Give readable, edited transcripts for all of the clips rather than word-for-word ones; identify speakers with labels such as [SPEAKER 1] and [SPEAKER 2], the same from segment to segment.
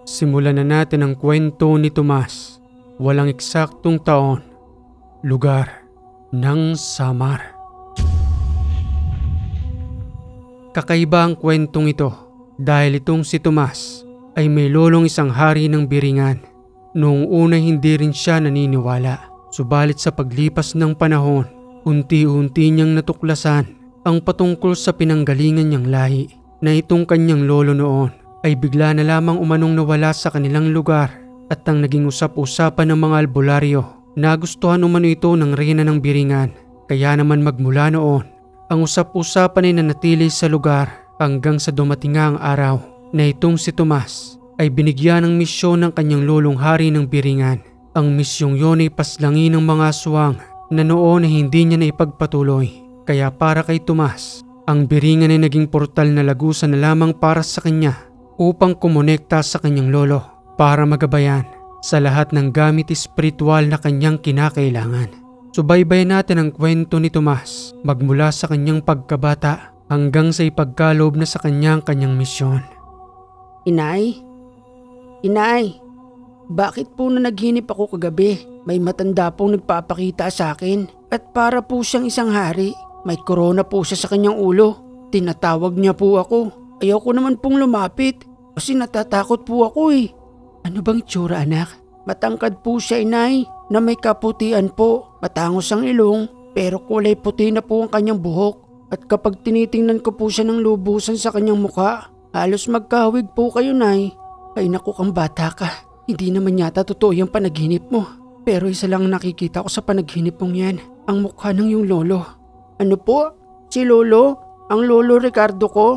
[SPEAKER 1] Simulan na natin ang kwento ni Tomas. Walang eksaktong taon, lugar ng Samar. Kakaiba ang kwentong ito dahil itong si Tomas ay may lolong isang hari ng Biringan. Noong una hindi rin siya naniniwala. Subalit sa paglipas ng panahon, unti-unti niyang natuklasan ang patungkol sa pinanggalingan niyang lahi na itong kanyang lolo noon ay bigla na lamang umanong nawala sa kanilang lugar at ang naging usap-usapan ng mga albularyo na gustuhan umano ito ng reyna ng Biringan. Kaya naman magmula noon, ang usap-usapan ay nanatili sa lugar hanggang sa dumating nga ang araw na itong si Tomas ay binigyan ng misyon ng kanyang lolong hari ng Biringan. Ang misyong yon ay paslangin ng mga aswang na noon ay hindi niya na ipagpatuloy. Kaya para kay Tomas, ang Biringan ay naging portal na lagusan na lamang para sa kanya upang kumonekta sa kanyang lolo para magabayan sa lahat ng gamit espiritual na kanyang kinakailangan. Subaybayan natin ang kwento ni Tomas magmula sa kanyang pagkabata hanggang sa ipagkaloob na sa kanyang misyon.
[SPEAKER 2] Inay? Inay? Bakit po na naghinip ako kagabi? May matanda pong nagpapakita sa akin at para po siyang isang hari. May korona po siya sa kanyang ulo. Tinatawag niya po ako. Ayaw ko naman pong lumapit kasi natatakot po ako eh. Ano bang itsura anak? Matangkad po siya inay na may kaputian po. Matangos ang ilong pero kulay puti na po ang kanyang buhok. At kapag tinitingnan ko po siya ng lubusan sa kanyang mukha, halos magkahawig po kayo nay. Ay naku kang bata ka. Hindi naman yata totoo yung panaginip mo. Pero isa lang nakikita ko sa panaginip mong yan, ang mukha ng yung lolo. Ano po? Si lolo? Ang lolo Ricardo ko?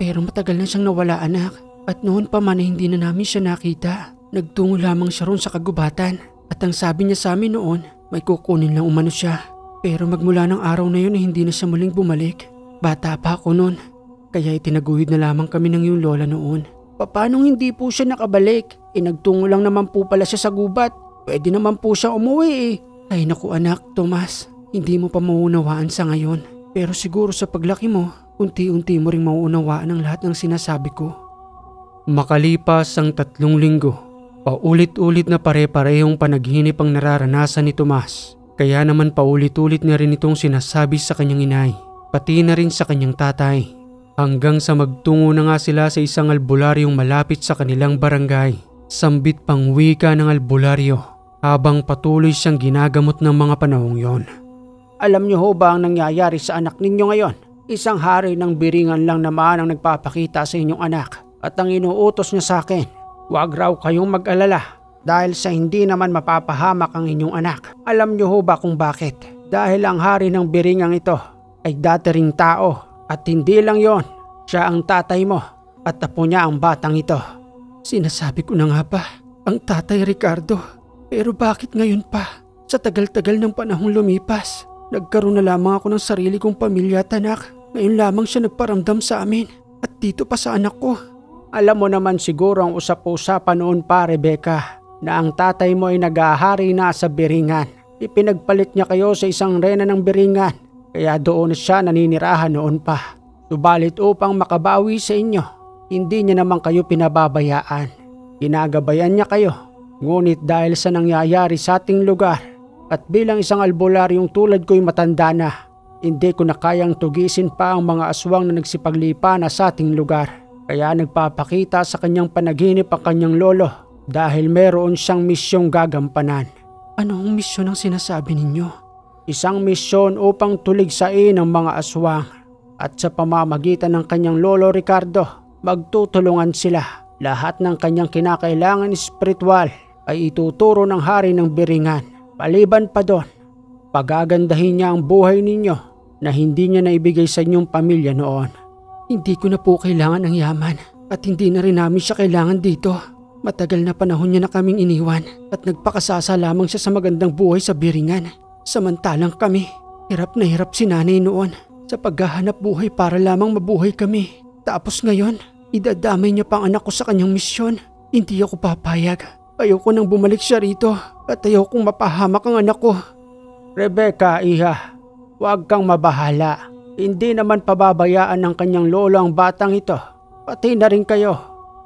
[SPEAKER 2] Pero matagal na siyang nawala anak. At noon pa man hindi na namin siya nakita. Nagtungo lamang siya ron sa kagubatan. At ang sabi niya sa amin noon, may kukunin lang umano siya. Pero magmula ng araw na yun ay hindi na siya muling bumalik. Bata pa ako noon. Kaya itinaguhid na lamang kami ng yung lola noon. Paano hindi po siya nakabalik? Nagtungo lang naman po pala siya sa gubat. Pwede naman po siya umuwi eh. Ay naku anak, Tomas. Hindi mo pa mauunawaan sa ngayon. Pero siguro sa paglaki mo, unti-unti mo ring mauunawaan ang lahat ng sinasabi ko.
[SPEAKER 1] Makalipas ang 3 linggo, paulit-ulit na pare-parehong panaginip ang nararanasan ni Tomas. Kaya naman paulit-ulit na rin itong sinasabi sa kanyang inay, pati na rin sa kanyang tatay. Hanggang sa magtungo na nga sila sa isang albularyong malapit sa kanilang barangay. Sambit pang wika ng albularyo habang patuloy siyang ginagamot ng mga panahong yon.
[SPEAKER 2] Alam niyo ho ba ang nangyayari sa anak ninyo ngayon? Isang hari ng Biringan lang naman ang nagpapakita sa inyong anak at ang inuutos niya sa akin. Huwag raw kayong mag-alala dahil sa hindi naman mapapahamak ang inyong anak. Alam niyo ho ba kung bakit? Dahil ang hari ng Biringan ito ay dati ring tao. At hindi lang yon, siya ang tatay mo at apo niya ang batang ito.
[SPEAKER 1] Sinasabi ko na nga ba, ang tatay Ricardo. Pero bakit ngayon pa? Sa tagal-tagal ng panahong lumipas, nagkaroon na lamang ako ng sarili kong pamilya at anak. Ngayon lamang siya nagparamdam sa amin at dito pa sa anak ko.
[SPEAKER 2] Alam mo naman siguro ang usap-usapan noon pa Rebecca na ang tatay mo ay nag-ahari na sa Biringan. Ipinagpalit niya kayo sa isang reyna ng Biringan. Kaya doon siya naninirahan noon pa. Subalit upang makabawi sa inyo, hindi niya naman kayo pinababayaan. Ginagabayan niya kayo. Ngunit dahil sa nangyayari sa ating lugar at bilang isang albularyong tulad ko'y matanda na, hindi ko na kayang tugisin pa ang mga aswang na nagsipaglipa na sa ating lugar. Kaya nagpapakita sa kanyang panaginip ang kanyang lolo dahil meron siyang misyong gagampanan.
[SPEAKER 1] Anong misyon ang sinasabi ninyo?
[SPEAKER 2] Isang misyon upang tuligsain ang mga aswang at sa pamamagitan ng kanyang lolo Ricardo, magtutulungan sila. Lahat ng kanyang kinakailangan espiritual ay ituturo ng hari ng Biringan. Paliban pa doon, pagagandahin niya ang buhay ninyo na hindi niya naibigay sa inyong pamilya noon.
[SPEAKER 1] Hindi ko na po kailangan ng yaman at hindi na rin namin siya kailangan dito. Matagal na panahon niya na kaming iniwan at nagpakasasa lamang siya sa magandang buhay sa Biringan. Samantalang kami, hirap na hirap si nanay noon sa paghahanap buhay para lamang mabuhay kami. Tapos ngayon, idadamay niya pa ang anak ko sa kanyang misyon. Hindi ako papayag. Ayoko nang bumalik siya rito at ayokong mapahamak ang anak ko.
[SPEAKER 2] Rebecca, iha, huwag kang mabahala. Hindi naman pababayaan ng kanyang lolo ang batang ito. Pati na rin kayo.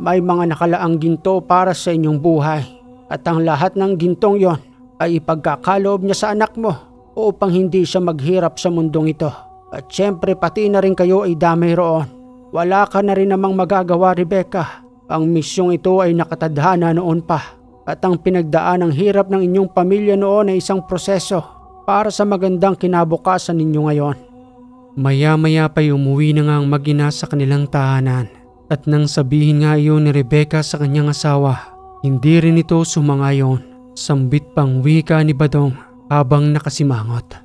[SPEAKER 2] may mga nakalaang ginto para sa inyong buhay. At ang lahat ng gintong yon ay ipagkakaloob niya sa anak mo upang hindi siya maghirap sa mundong ito. At syempre pati na rin kayo ay damay roon. Wala ka na rin namang magagawa, Rebecca. Ang misyong ito ay nakatadhana noon pa. At ang pinagdaan ng hirap ng inyong pamilya noon ay isang proseso para sa magandang kinabukasan ninyo ngayon.
[SPEAKER 1] Maya-maya pa'y umuwi na nga ang mag-ina sa kanilang tahanan. At nang sabihin nga iyon ni Rebecca sa kanyang asawa, hindi rin ito sumangayon. Sambit pang wika ni Badong habang nakasimangot.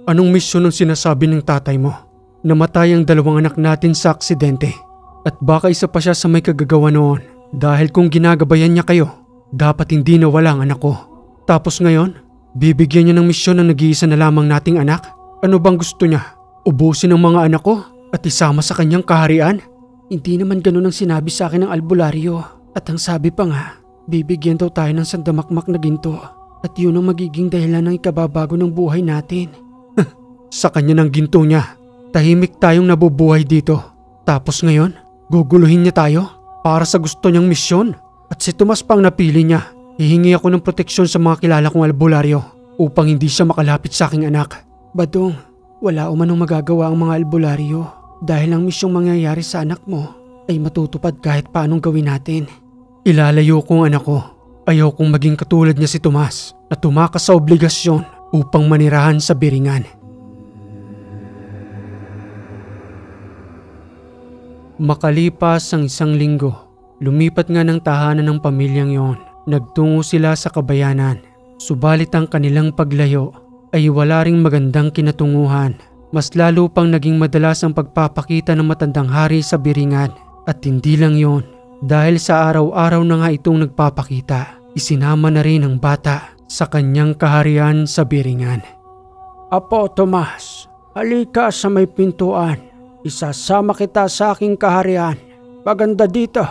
[SPEAKER 1] Anong misyon ang sinasabi ng tatay mo? Namatay ang 2 anak natin sa aksidente. At baka isa pa siya sa may kagagawa noon. Dahil kung ginagabayan niya kayo, dapat hindi nawala ang anak ko. Tapos ngayon, bibigyan niya ng misyon ang nag-iisa na lamang nating anak? Ano bang gusto niya? Ubusin ang mga anak ko at isama sa kanyang kaharian?
[SPEAKER 2] Hindi naman ganun ang sinabi sa akin ng albularyo. At ang sabi pa nga, bibigyan daw tayo ng sandamakmak na ginto. At yun ang magiging dahilan ng ikababago ng buhay natin.
[SPEAKER 1] Sa kanya ng ginto niya, tahimik tayong nabubuhay dito. Tapos ngayon, guguluhin niya tayo para sa gusto niyang misyon. At si Tomas pang napili niya. Hihingi ako ng proteksyon sa mga kilala kong albularyo upang hindi siya makalapit sa aking anak.
[SPEAKER 2] Badong, wala umanong magagawa ang mga albularyo dahil ang misyong mangyayari sa anak mo ay matutupad kahit paanong gawin natin.
[SPEAKER 1] Ilalayo ko ang anak ko. Ayaw kong maging katulad niya si Tomas na tumakas sa obligasyon upang manirahan sa Biringan. Makalipas ang 1 linggo, lumipat nga ng tahanan ng pamilyang yon. Nagtungo sila sa kabayanan. Subalit ang kanilang paglayo ay wala ring magandang kinatunguhan. Mas lalo pang naging madalas ang pagpapakita ng matandang hari sa Biringan. At hindi lang yon, dahil sa araw-araw na nga itong nagpapakita, isinama na rin ang bata sa kanyang kaharian sa Biringan.
[SPEAKER 2] Apo Tomas, halika sa may pintuan. Isasama kita sa aking kaharian. Maganda dito,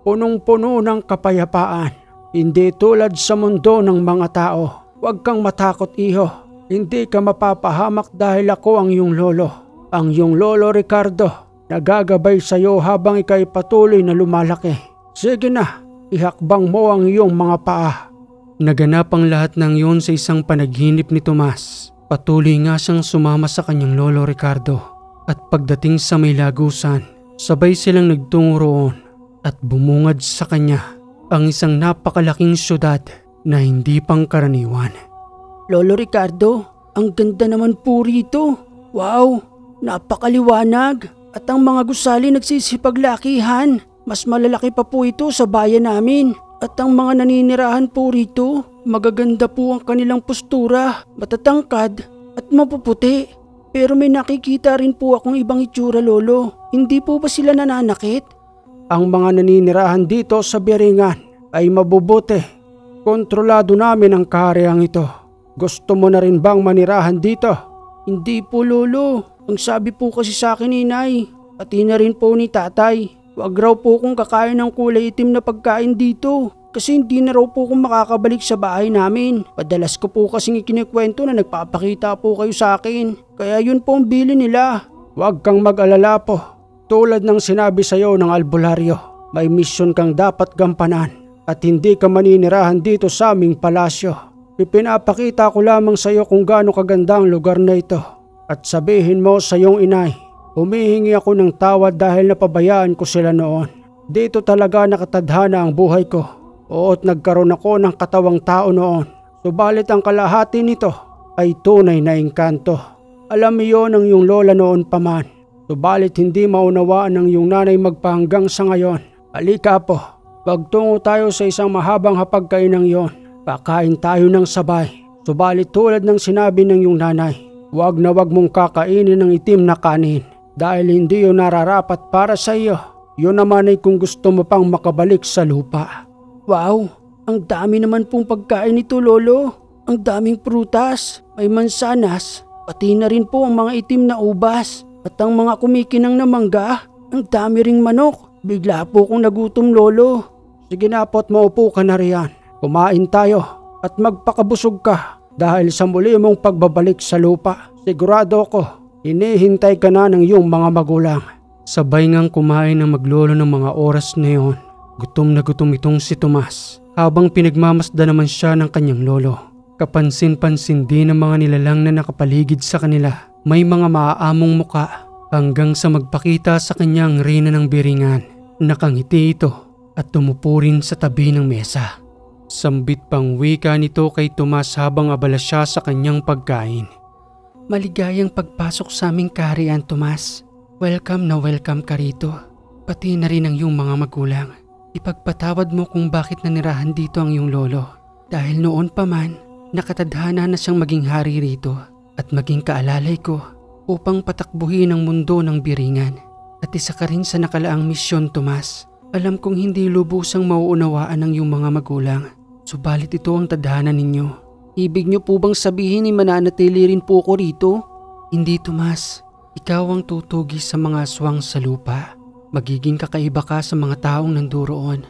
[SPEAKER 2] punong-puno ng kapayapaan. Hindi tulad sa mundo ng mga tao. Huwag kang matakot, iho. Hindi ka mapapahamak dahil ako ang iyong lolo. Ang iyong lolo Ricardo, nagagabay sa iyo habang ika'y patuloy na lumalaki. Sige na, ihakbang mo ang iyong mga paa.
[SPEAKER 1] Naganap ang lahat ng iyon sa isang panaginip ni Tomas. Patuloy nga siyang sumama sa kanyang lolo Ricardo. At pagdating sa may lagusan, sabay silang nagtungo roon at bumungad sa kanya ang isang napakalaking syudad na hindi pangkaraniwan.
[SPEAKER 2] Lolo Ricardo, ang ganda naman po rito. Wow, napakaliwanag. At ang mga gusali nagsisipaglakihan. Mas malalaki pa po ito sa bayan namin. At ang mga naninirahan po rito, magaganda po ang kanilang postura, matatangkad at mapuputi. Pero may nakikita rin po akong ibang itsura, Lolo. Hindi po ba sila nananakit? Ang mga naninirahan dito sa Biringan ay mabubuti. Kontrolado namin ang kahariang ito. Gusto mo na rin bang manirahan dito? Hindi po, Lolo. Ang sabi po kasi sa akin ni Inay, pati na rin po ni Tatay, wag raw po kong kakain ng kulay itim na pagkain dito. Kasi hindi na raw po kung makakabalik sa bahay namin. Padalas ko po kasing ikinikwento na nagpapakita po kayo sa akin. Kaya yun po ang bili nila. Huwag kang mag-alala po. Tulad ng sinabi sa iyo ng albularyo, may misyon kang dapat gampanan. At hindi ka maninirahan dito sa aming palasyo. Ipinapakita ko lamang sa iyo kung gaano kaganda ang lugar na ito. At sabihin mo sa iyong inay, humihingi ako ng tawad dahil napabayaan ko sila noon. Dito talaga nakatadhana ang buhay ko. Oo't nagkaroon ako ng katawang tao noon. Subalit ang kalahati nito ay tunay na engkanto. Alam iyon ng iyong lola noon pa man. Subalit hindi maunawaan ng iyong nanay magpahanggang sa ngayon. Halika po, pagtungo tayo sa isang mahabang hapagkainang iyon. Pakain tayo ng sabay. Subalit tulad ng sinabi ng iyong nanay, huwag na huwag mong kakainin ng itim na kanin. Dahil hindi yun nararapat para sa iyo. Yun naman ay kung gusto mo pang makabalik sa lupa. Wow, ang dami naman pong pagkain nito, Lolo. Ang daming prutas, may mansanas, pati na rin po ang mga itim na ubas. At ang mga kumikinang na mangga, ang dami ring manok. Bigla po kong nagutom, Lolo. Sige na po't maupo ka na riyan. Kumain tayo at magpakabusog ka dahil sa muli mong pagbabalik sa lupa. Sigurado ko, hinihintay ka na ng iyong mga magulang.
[SPEAKER 1] Sabay ngang kumain ng maglolo ng mga oras na yon. Gutom na gutom itong si Tomas habang pinagmamasda naman siya ng kanyang lolo. Kapansin-pansin din ng mga nilalang na nakapaligid sa kanila. May mga maaamong muka hanggang sa magpakita sa kanyang reyna ng biringan. Nakangiti ito at tumupo rin sa tabi ng mesa. Sambit pang wika nito kay Tomas habang abala siya sa kanyang pagkain.
[SPEAKER 2] Maligayang pagpasok sa aming kaharian, Tomas. Welcome na welcome ka rito. Pati na rin ang iyong mga magulang. Ipagpatawad mo kung bakit nanirahan dito ang iyong lolo. Dahil noon pa man, nakatadhana na siyang maging hari rito at maging kaalalay ko upang patakbuhin ang mundo ng biringan. At isa ka rin sa nakalaang misyon, Tomas. Alam kong hindi lubusang mauunawaan ng iyong mga magulang. Subalit ito ang tadhana ninyo. Ibig niyo po bang sabihin ay mananatili rin po ko rito? Hindi, Tomas. Ikaw ang tutugis sa mga aswang sa lupa. Magiging kakaiba ka sa mga taong nanduroon.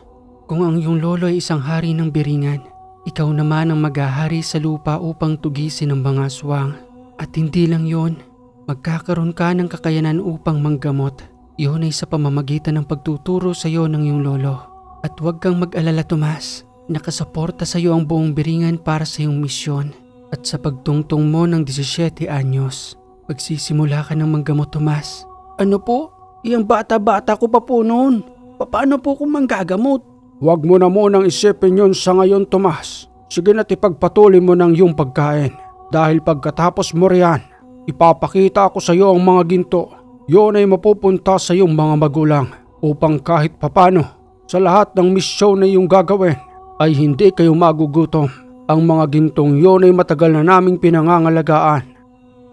[SPEAKER 2] Kung ang iyong lolo ay isang hari ng biringan, ikaw naman ang maghahari sa lupa upang tugisin ang mga aswang. At hindi lang yon, magkakaroon ka ng kakayanan upang manggamot. Iyon ay sa pamamagitan ng pagtuturo sa iyo ng iyong lolo. At huwag kang mag-alala, Tomas. Nakasuporta sa iyo ang buong biringan para sa iyong misyon. At sa pagtungtong mo ng 17 anyos, magsisimula ka ng manggamot, Tomas. Ano po? Iyang bata-bata ko pa po noon. Paano po kung manggagamot?
[SPEAKER 1] Huwag mo na munang isipin yon sa ngayon, Tomas. Sige na't ipagpatuloy mo ng iyong pagkain. Dahil pagkatapos mo riyan, ipapakita ko sa iyo ang mga ginto. Yun ay mapupunta sa iyong mga magulang upang kahit papano sa lahat ng misyon na iyong gagawin ay hindi kayo magugutom. Ang mga gintong yun ay matagal na naming pinangangalagaan.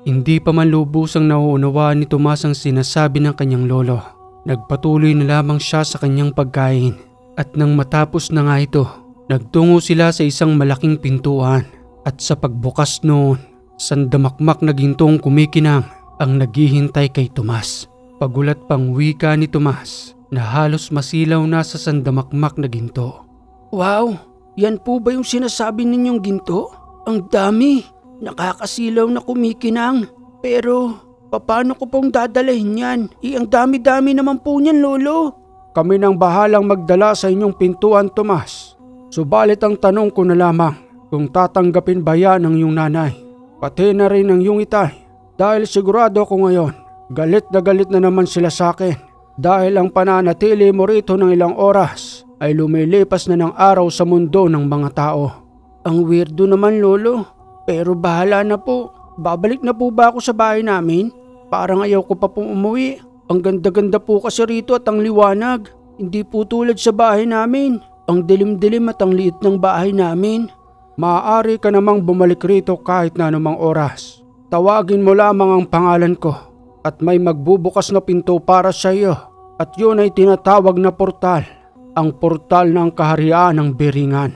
[SPEAKER 1] Hindi pa man lubusang nauunawaan ni Tomas ang sinasabi ng kanyang lolo. Nagpatuloy na lamang siya sa kanyang pagkain. At nang matapos na nga ito, nagtungo sila sa isang malaking pintuan. At sa pagbukas noon, sandamakmak na gintong kumikinang ang naghihintay kay Tomas. Pagulat pang wika ni Tomas na halos masilaw na sa sandamakmak na ginto.
[SPEAKER 2] Wow! Yan po ba yung sinasabi ninyong ginto? Ang dami! Nakakasilaw na kumikinang. Pero, paano ko pong dadalhin yan? Ang dami-dami naman po niyan, lolo.
[SPEAKER 1] Kami nang bahalang magdala sa inyong pintuan, Tomas. Subalit ang tanong ko na lamang kung tatanggapin ba yan ng iyong nanay. Pati na rin ang iyong itay. Dahil sigurado ko ngayon, galit na naman sila sa akin. Dahil ang pananatili mo rito ng ilang oras ay lumilipas na ng araw sa mundo ng mga tao.
[SPEAKER 2] Ang weirdo naman, lolo. Pero bahala na po. Babalik na po ba ako sa bahay namin? Parang ayaw ko pa pong umuwi. Ang ganda-ganda po kasi rito at ang liwanag. Hindi po tulad sa bahay namin. Ang dilim-dilim at ang liit ng bahay namin.
[SPEAKER 1] Maaari ka namang bumalik rito kahit na anumang oras. Tawagin mo lamang ang pangalan ko at may magbubukas na pinto para sa iyo. At yun ay tinatawag na portal. Ang portal ng kaharian ng biringan.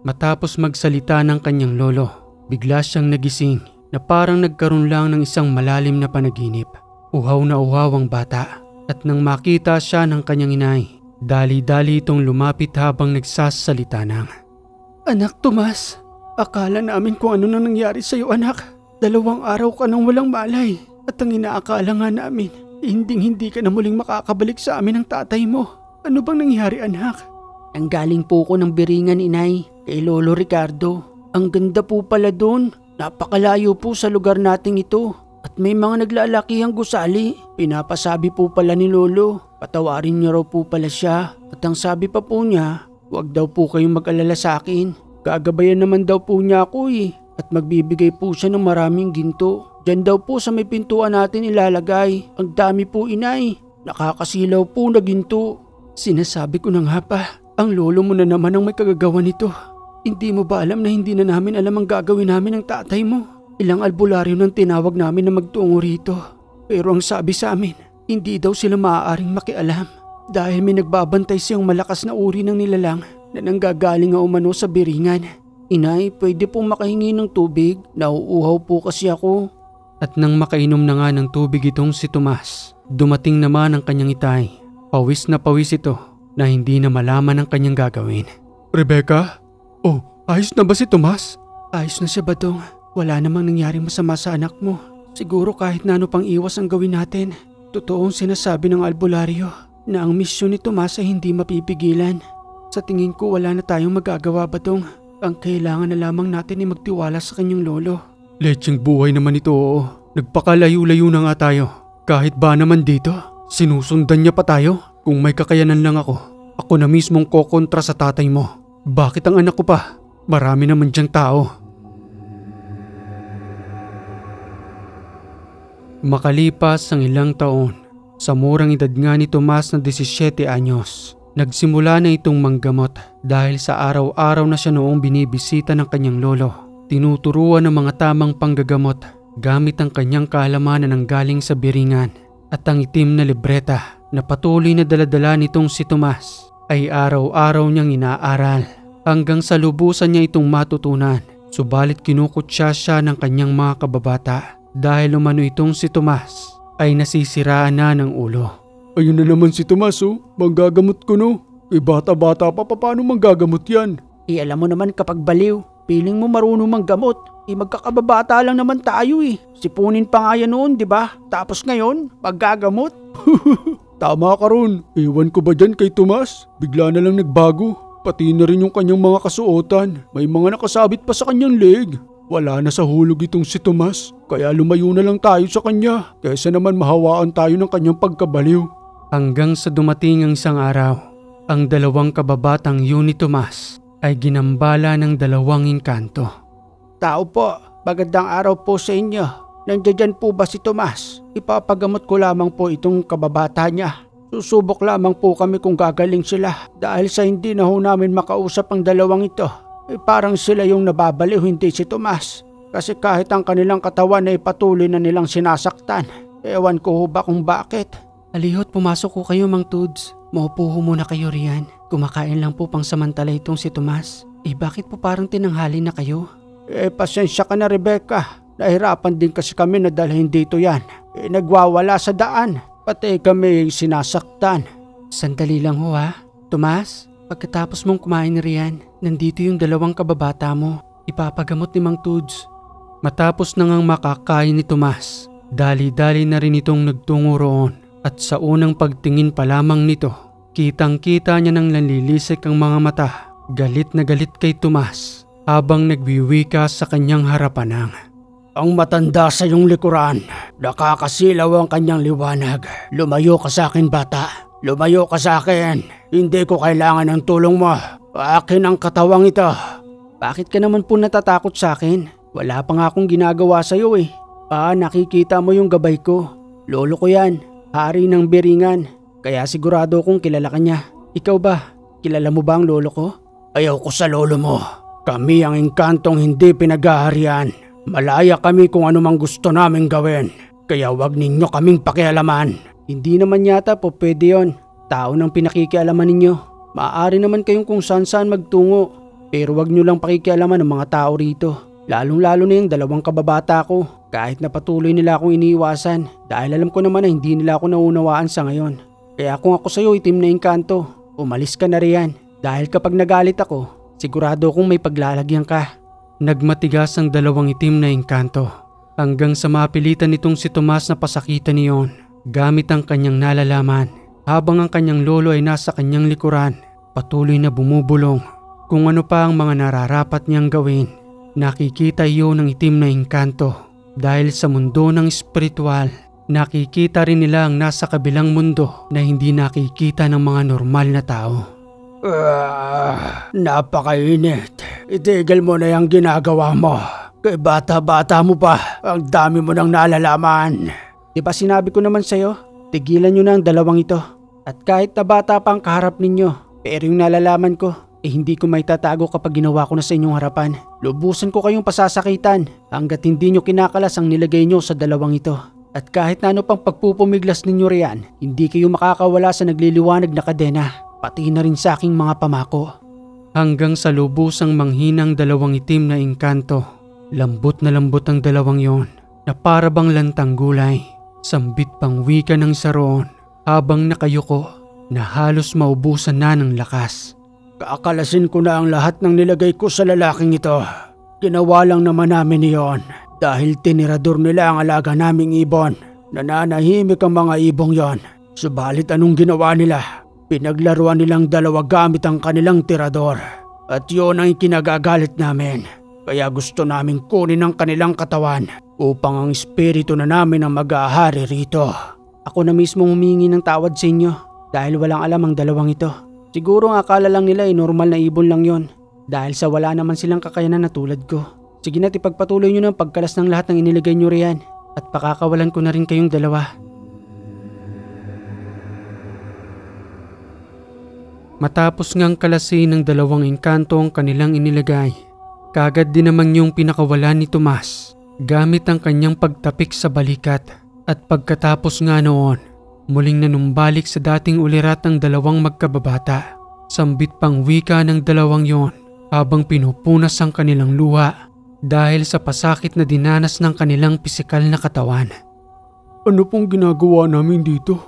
[SPEAKER 1] Matapos magsalita ng kanyang lolo, bigla siyang nagising na parang nagkaroon lang ng isang malalim na panaginip. Uhaw na uhaw ang bata at nang makita siya ng kanyang inay, dali-dali itong lumapit habang nagsasalita ng,
[SPEAKER 2] Anak Tomas, akala namin kung ano nang nangyari sa iyo, anak. 2 araw ka nang walang malay at ang inaakala nga namin, hindi ka na muling makakabalik sa amin ng tatay mo. Ano bang nangyari, anak? Nanggaling po ko ng biringan, inay, kay Lolo Ricardo. Ang ganda po pala doon. Napakalayo po sa lugar nating ito. At may mga naglalakihang gusali. Pinapasabi po pala ni Lolo. Patawarin niyo raw po pala siya. At ang sabi pa po niya, huwag daw po kayong mag-alala sa akin. Gagabayan naman daw po niya ako At magbibigay po siya ng maraming ginto. Diyan daw po sa may pintuan natin ilalagay. Ang dami po, inay. Nakakasilaw po na ginto. Sinasabi ko na nga pa, ang lolo mo na naman ang may kagagawa nito. Hindi mo ba alam na hindi na namin alam ang gagawin namin ng tatay mo? Ilang albularyo nang tinawag namin na magtungo rito. Pero ang sabi sa amin, hindi daw sila maaaring makialam. Dahil may nagbabantay siyang malakas na uri ng nilalang na nanggagaling nga umano sa biringan. Inay, pwede pong makahingi ng tubig? Nauuhaw po kasi ako.
[SPEAKER 1] At nang makainom na nga ng tubig itong si Tomas, dumating naman ang kanyang itay. Pawis na pawis ito na hindi na malaman ang kanyang gagawin. Rebecca? Oh, ayos na ba si Tomas?
[SPEAKER 2] Ayos na siya, Badong. Wala namang nangyaring masama sa anak mo. Siguro kahit na ano pang iwas ang gawin natin. Totoong sinasabi ng albularyo na ang misyon ni Tomas ay hindi mapipigilan. Sa tingin ko wala na tayong magagawa, Batong. Ang kailangan na lamang natin ay magtiwala sa kanyang lolo.
[SPEAKER 1] Lecheng buhay naman ito, oo. Nagpakalayo-layo na nga tayo. Kahit ba naman dito, sinusundan niya pa tayo. Kung may kakayanan lang ako na mismong kokontra sa tatay mo. Bakit ang anak ko pa? Marami naman diyang tao. Makalipas ang ilang taon, sa murang edad nga ni Tomas na 17 anyos, nagsimula na itong manggamot dahil sa araw-araw na siya noong binibisita ng kanyang lolo. Tinuturuan ng mga tamang panggagamot gamit ang kanyang kaalaman na nanggaling sa biringan at ang itim na libreta na patuloy na daladala nitong si Tomas ay araw-araw niyang inaaral hanggang sa lubusan niya itong matutunan. Subalit kinukutya siya ng kanyang mga kababata dahil umano itong si Tomas ay nasisiraan na ng ulo. Ayun na naman si Tomas, manggagamot ko no. Bata-bata pa, paano manggagamot yan?
[SPEAKER 2] Alam mo naman kapag baliw, piling mo marunong manggamot. Magkakababata lang naman tayo Sipunin pa nga yan noon, di ba? Tapos ngayon, maggagamot.
[SPEAKER 1] Tama ka ron. Ewan ko ba dyan kay Tomas? Bigla na lang nagbago. Pati na rin yung kanyang mga kasuotan. May mga nakasabit pa sa kanyang leg. Wala na sa hulog itong si Tomas. Kaya lumayo na lang tayo sa kanya. Kaysa naman mahawaan tayo ng kanyang pagkabaliw. Hanggang sa dumating ang isang araw, ang dalawang kababatang yun ni Tomas ay ginambala ng dalawang engkanto.
[SPEAKER 2] Tao po, magandang araw po sa inyo. Nandiyan po ba si Tomas? Ipapagamot ko lamang po itong kababata niya. Susubok lamang po kami kung gagaling sila. Dahil sa hindi na ho namin makausap ang dalawang ito, parang sila yung nababaliw, hindi si Tomas. Kasi kahit ang kanilang katawan ay patuloy na nilang sinasaktan. Ewan ko ho ba kung bakit.
[SPEAKER 1] Alihot, pumasok ko kayo, Mang Tuds. Maupo ho muna kayo riyan. Kumakain lang po pang samantala itong si Tomas. Bakit po parang tinanghali na kayo?
[SPEAKER 2] Pasensya ka na, Rebecca. Nahirapan din kasi kami na dalhin dito yan. Nagwawala sa daan. Pati kami sinasaktan.
[SPEAKER 1] Sandali lang ho ha. Tomas, pagkatapos mong kumain riyan, nandito yung dalawang kababata mo. Ipapagamot ni Mang Tuds. Matapos na ngang makakain ni Tomas, dali-dali na rin itong nagtungo roon. At sa unang pagtingin pa lamang nito, kitang-kita niya nang nanlilisik ang mga mata. Galit na galit kay Tomas habang nagwiwika sa kanyang harapan.
[SPEAKER 2] Ang matanda sa iyong likuran, nakakasilaw ang kanyang liwanag. Lumayo ka sa akin, bata. Lumayo ka sa akin. Hindi ko kailangan ng tulong mo. Akin ang katawang ito. Bakit ka naman po natatakot sa akin? Wala pa nga akong ginagawa sa iyo nakikita mo yung gabay ko. Lolo ko yan. Hari ng biringan. Kaya sigurado kong kilala ka niya. Ikaw ba? Kilala mo ba ang lolo ko? Ayaw ko sa lolo mo. Kami ang engkantong hindi pinag-aharian. Malaya kami kung anumang gusto naming gawin. Kaya wag ninyo kaming pakialaman. Hindi naman yata po pwede yun. Tao nang pinakikialaman ninyo. Maaari naman kayong kung saan-saan magtungo. Pero wag nyo lang pakikialaman ng mga tao rito. Lalong-lalo na yung dalawang kababata ko. Kahit na patuloy nila akong iniiwasan. Dahil alam ko naman na hindi nila ako naunawaan sa ngayon. Kaya kung ako sa'yo itim na engkanto, umalis ka na riyan. Dahil kapag nagalit ako, sigurado kong may paglalagyan ka.
[SPEAKER 1] Nagmatigas ang dalawang itim na engkanto. Hanggang sa mapilitan nitong si Tomas na pasakitan niyon. Gamit ang kanyang nalalaman. Habang ang kanyang lolo ay nasa kanyang likuran. Patuloy na bumubulong. Kung ano pa ang mga nararapat niyang gawin. Nakikita iyon ng itim na engkanto. Dahil sa mundo ng espiritual, nakikita rin nila ang nasa kabilang mundo na hindi nakikita ng mga normal na tao.
[SPEAKER 2] Napakainit. Itigil mo na yung ginagawa mo. Kay bata-bata mo pa, ang dami mo nang nalalaman. Diba sinabi ko naman sa'yo, tigilan nyo na ang dalawang ito. At kahit na bata pa ang kaharap ninyo, pero yung nalalaman ko, hindi ko may tatago kapag ginawa ko na sa inyong harapan. Lubusan ko kayong pasasakitan hanggat hindi nyo kinakalas ang nilagay nyo sa dalawang ito. At kahit na ano pang pagpupumiglas ninyo riyan, hindi kayo makakawala sa nagliliwanag na kadena, pati na rin sa aking mga pamako.
[SPEAKER 1] Hanggang sa lubusang manghinang dalawang itim na engkanto. Lambot na lambot ang dalawang yon na para bang lantang gulay. Sambit pang wika ng saroon habang nakayuko na halos maubusan na ng lakas.
[SPEAKER 2] Kakalasin ko na ang lahat ng nilagay ko sa lalaking ito. Ginawa lang naman namin iyon dahil tinirador nila ang alaga naming ibon. Nananahimik ang mga ibong yon. Subalit anong ginawa nila? Pinaglaruan nilang dalawa gamit ang kanilang tirador. At yun ang ikinagagalit namin. Kaya gusto naming kunin ang kanilang katawan upang ang espiritu na namin ang mag-aahari rito. Ako na mismo humingi ng tawad sa inyo dahil walang alam ang dalawang ito. Siguro ang akala lang nila ay normal na ibon lang yon dahil sa wala naman silang kakayanan na tulad ko. Sige na't ipagpatuloy nyo ng pagkalas ng lahat ng inilagay nyo riyan at pakakawalan ko na rin kayong dalawa.
[SPEAKER 1] Matapos ngang kalasin ng dalawang engkanto ang kanilang inilagay, kagad din naman yung pinakawalan ni Tomas gamit ang kanyang pagtapik sa balikat. At pagkatapos nga noon, muling nanumbalik sa dating ulirat ang dalawang magkababata. Sambit pang wika ng dalawang yon habang pinupunas ang kanilang luha dahil sa pasakit na dinanas ng kanilang pisikal na katawan.
[SPEAKER 2] Ano pong ginagawa namin dito?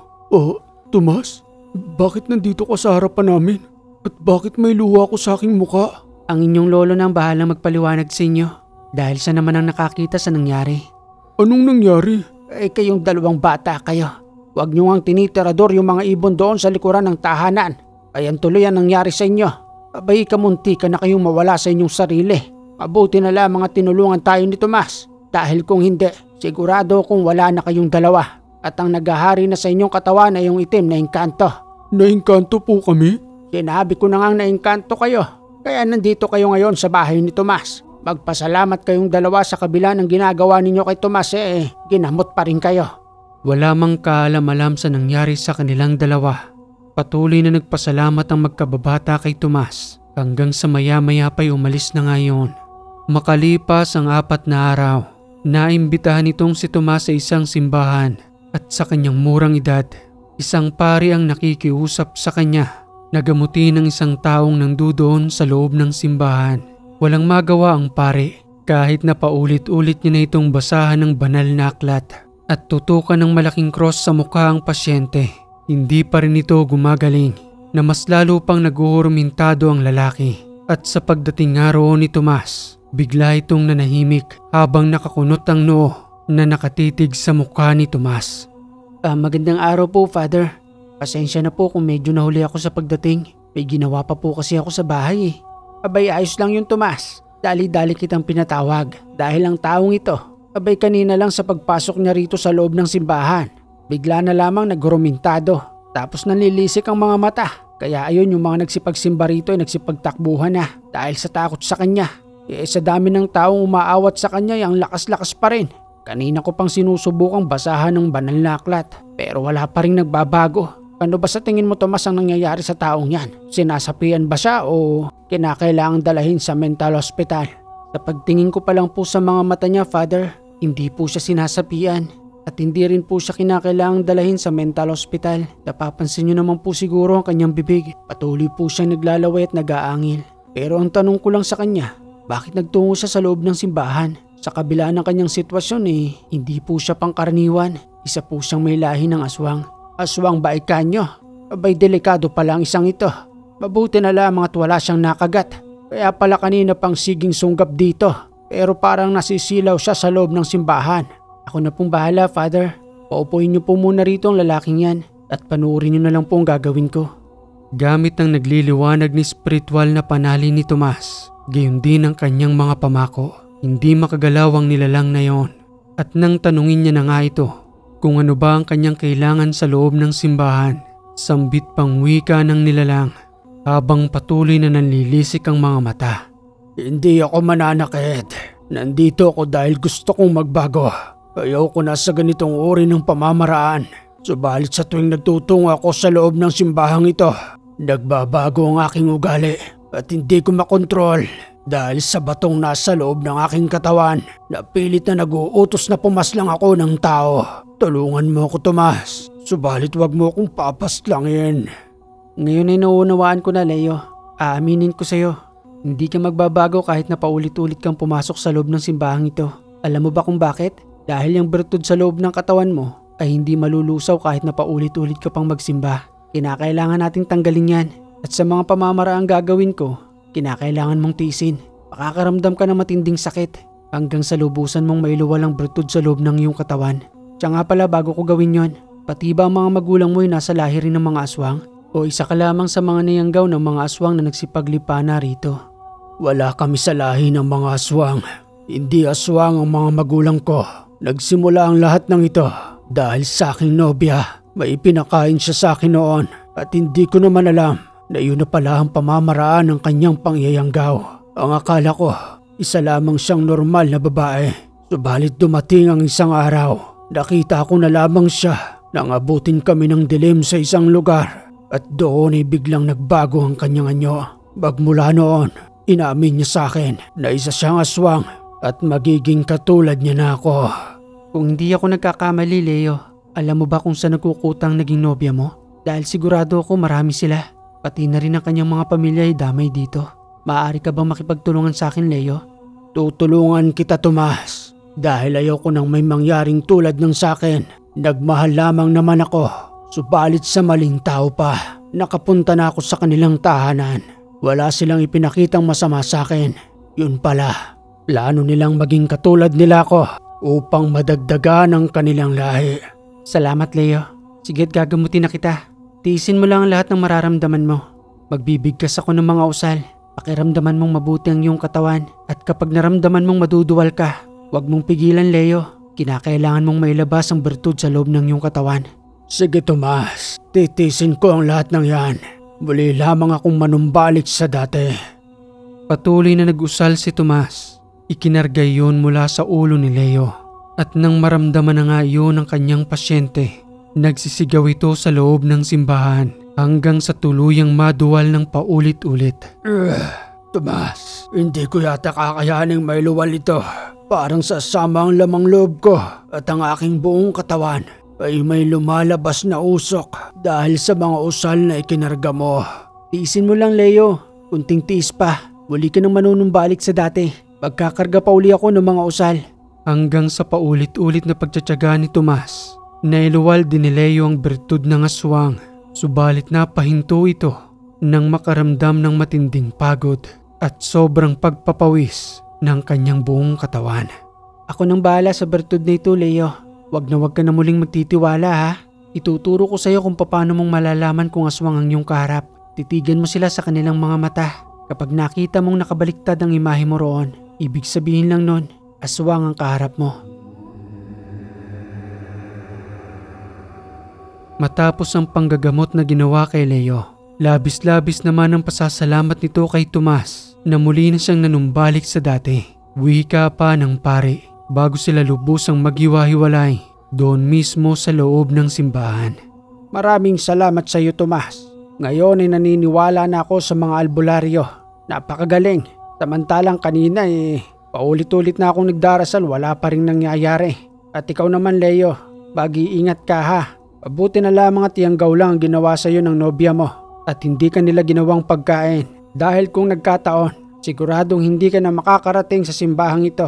[SPEAKER 2] Tomas? Bakit nandito ka sa harapan namin? At bakit may luha ko sa aking muka?
[SPEAKER 1] Ang inyong lolo nang bahalang magpaliwanag sa inyo dahil siya naman ang nakakita sa nangyari.
[SPEAKER 2] Anong nangyari? Kayong dalawang bata kayo. Huwag niyo ang tinitirador yung mga ibon doon sa likuran ng tahanan. Ayan tuloy ang nangyari sa inyo. Abay kamunti ka na kayong mawala sa inyong sarili. Mabuti na lamang at tinulungan tayo ni Tomas. Dahil kung hindi, sigurado kung wala na kayong dalawa. At ang naghahari na sa inyong katawan ay yung itim na engkanto.
[SPEAKER 3] Naengkanto po kami?
[SPEAKER 2] Sinabi ko na ngang naengkanto kayo. Kaya nandito kayo ngayon sa bahay ni Tomas. Magpasalamat kayong dalawa sa kabila ng ginagawa ninyo kay Tomas ginamot pa rin kayo.
[SPEAKER 1] Wala mang kaalam-alam sa nangyari sa kanilang dalawa. Patuloy na nagpasalamat ang magkababata kay Tomas hanggang sa maya-maya pa'y umalis na ngayon. Makalipas ang 4 na araw, naimbitahan itong si Tomas sa isang simbahan at sa kanyang murang edad, isang pari ang nakikiusap sa kanya na gamutin ng isang taong nangdudoon sa loob ng simbahan. Walang magawa ang pari kahit na paulit-ulit niya na itong basahan ng banal na aklat at tutukan ng malaking cross sa mukha ang pasyente. Hindi pa rin ito gumagaling na mas lalo pang naguhurmintado ang lalaki. At sa pagdating nga roon ni Tomas, bigla itong nanahimik habang nakakunot ang noo na nakatitig sa mukha ni Tomas.
[SPEAKER 2] Magandang araw po, Father. Pasensya na po kung medyo nahuli ako sa pagdating. May ginawa pa po kasi ako sa bahay Abay ayos lang yung Tomas. Dali-dali kitang pinatawag dahil ang taong ito, abay kanina lang sa pagpasok niya rito sa loob ng simbahan. Bigla na lamang nagurumintado tapos nanlilisik ang mga mata. Kaya ayun yung mga nagsipagsimba rito ay nagsipagtakbuhan na dahil sa takot sa kanya. Sa dami ng taong umaawat sa kanya ay ang lakas-lakas pa rin. Kanina ko pang sinusubukang basahan ng banal na aklat pero wala pa rin nagbabago. Ano ba sa tingin mo, Tomas, ang nangyayari sa taong yan? Sinasapian ba siya o kinakailangang dalahin sa mental hospital? Sa pagtingin ko pa lang po sa mga mata niya, Father, hindi po siya sinasapian at hindi rin po siya kinakailangang dalahin sa mental hospital. Napapansin niyo naman po siguro ang kanyang bibig. Patuloy po siyang naglalaway at nag-aangil. Pero ang tanong ko lang sa kanya, bakit nagtungo siya sa loob ng simbahan? Sa kabila ng kanyang sitwasyon hindi po siya pangkaraniwan. Isa po siyang may lahi ng aswang. Aswang ba ikanyo? Abay delikado pala ang isang ito. Mabuti na lamang at wala siyang nakagat. Kaya pala kanina pang siging sunggap dito. Pero parang nasisilaw siya sa loob ng simbahan. Ako na pong bahala, Father. Paupuin niyo po muna rito ang lalaking yan. At panuorin niyo na lang po ang gagawin ko.
[SPEAKER 1] Gamit ang nagliliwanag ni spiritual na panalin ni Tomas, gayon din ang kanyang mga pamako. Hindi makagalaw ang nilalang na yon. At nang tanungin niya na nga ito, kung ano ba ang kanyang kailangan sa loob ng simbahan, sambit pang wika ng nilalang habang patuloy na nanlilisik ang mga mata.
[SPEAKER 2] Hindi ako mananakit. Nandito ako dahil gusto kong magbago. Ayaw ko na sa ganitong uri ng pamamaraan. Subalit sa tuwing nagtutungo ako sa loob ng simbahang ito, nagbabago ang aking ugali at hindi ko makontrol. Dahil sa batong nasa loob ng aking katawan, napilit na nag-uutos na pumaslang ako ng tao. Tulungan mo ako, Tomas. Subalit wag mo akong papaslangin.
[SPEAKER 1] Ngayon ay nauunawaan ko na, Leo. Aaminin ko sa'yo. Hindi ka magbabago kahit na paulit-ulit kang pumasok sa loob ng simbahang ito. Alam mo ba kung bakit? Dahil yung bertud sa loob ng katawan mo ay hindi malulusaw kahit na paulit-ulit ka pang magsimba. Kinakailangan nating tanggalin yan. At sa mga pamamaraang gagawin ko, kinakailangan mong tiisin. Makakaramdam ka ng matinding sakit hanggang sa lubusan mong mailuwalang bertud sa loob ng iyong katawan. Siya nga pala, bago ko gawin yon,
[SPEAKER 2] Pati ba ang mga magulang mo ay nasa lahi rin ng mga aswang? O isa ka lamang sa mga niyanggaw ng mga aswang na nagsipaglipana rito? Wala kami sa lahi ng mga aswang. Hindi aswang ang mga magulang ko. Nagsimula ang lahat ng ito dahil sa aking nobya. May ipinakain siya sa akin noon at hindi ko naman alam na yun na pala ang pamamaraan ng kanyang pangyayanggaw. Ang akala ko, isa lamang siyang normal na babae. Subalit dumating ang isang araw. Nakita ko na lamang siya nang abutin kami ng dilim sa isang lugar. At doon ay biglang nagbago ang kanyang anyo. Magmula noon, inamin niya sa akin na isa siyang aswang at magiging katulad niya na ako.
[SPEAKER 1] Kung hindi ako nagkakamali, Leo, alam mo ba kung saan nagkukutang naging nobya mo? Dahil sigurado ako marami sila. Pati na rin ang kanyang mga pamilya ay damay dito. Maaari ka bang makipagtulungan sa akin, Leo?
[SPEAKER 2] Tutulungan kita, Tomas. Dahil ayoko nang may mangyaring tulad ng sa akin. Nagmahal lamang naman ako. Subalit sa maling tao pa. Nakapunta na ako sa kanilang tahanan. Wala silang ipinakitang masama sa akin. Yun pala, plano nilang maging katulad nila ako upang madagdagan ang kanilang lahi.
[SPEAKER 1] Salamat, Leo. Sige't gagamutin na kita. Tiisin mo lang ang lahat ng mararamdaman mo. Magbibigkas ako ng mga usal. Pakiramdaman mong mabuti ang iyong katawan. At kapag naramdaman mong maduduwal ka, huwag mong pigilan, Leo. Kinakailangan mong mailabas ang bertud sa loob ng iyong katawan.
[SPEAKER 2] Sige, Tomas. Titisin ko ang lahat ng yan. Muli lamang akong manumbalik sa dati.
[SPEAKER 1] Patuloy na nag-usal si Tomas. Ikinarga yun mula sa ulo ni Leo. At nang maramdaman na nga yun ng kanyang pasyente, nagsisigaw ito sa loob ng simbahan hanggang sa tuluyang maduwal ng paulit-ulit.
[SPEAKER 2] Tomas, hindi ko yata kakayaning may luwal ito. Parang sasama ang lamang loob ko at ang aking buong katawan ay may lumalabas na usok dahil sa mga usal na ikinarga mo.
[SPEAKER 1] Tiisin mo lang, Leo. Kunting tiis pa. Muli ka nang manunumbalik sa dati. Magkakarga pa uli ako ng mga usal. Hanggang sa paulit-ulit na pagtsatsaga ni Tomas, nailuwal din ni Leo ang bertud ng aswang. Subalit napahinto ito nang makaramdam ng matinding pagod at sobrang pagpapawis ng kanyang buong katawan. Ako nang bahala sa bertud na ito, Leo. Wag ka na muling magtitiwala, ha. Ituturo ko sa iyo kung paano mong malalaman kung aswang ang iyong kaharap. Titigan mo sila sa kanilang mga mata. Kapag nakita mong nakabaliktad ang imahe mo roon, ibig sabihin lang nun, aswang ang kaharap mo. Matapos ang panggagamot na ginawa kay Leo, labis-labis naman ang pasasalamat nito kay Tomas na muli na siyang nanumbalik sa dati. Wika pa ng pari bago sila lubusang maghiwa-hiwalay doon mismo sa loob ng simbahan.
[SPEAKER 2] Maraming salamat sa iyo, Tomas. Ngayon ay naniniwala na ako sa mga albularyo. Napakagaling. Samantalang kanina paulit-ulit na akong nagdarasal, wala pa rin nangyayari. At ikaw naman, Leo, mag-iingat ka, ha. Mabuti na lamang at tiyanggaw lang ang ginawa sa iyo ng nobya mo at hindi ka nila ginawang pagkain. Dahil kung nagkataon, siguradong hindi ka na makakarating sa simbahang ito.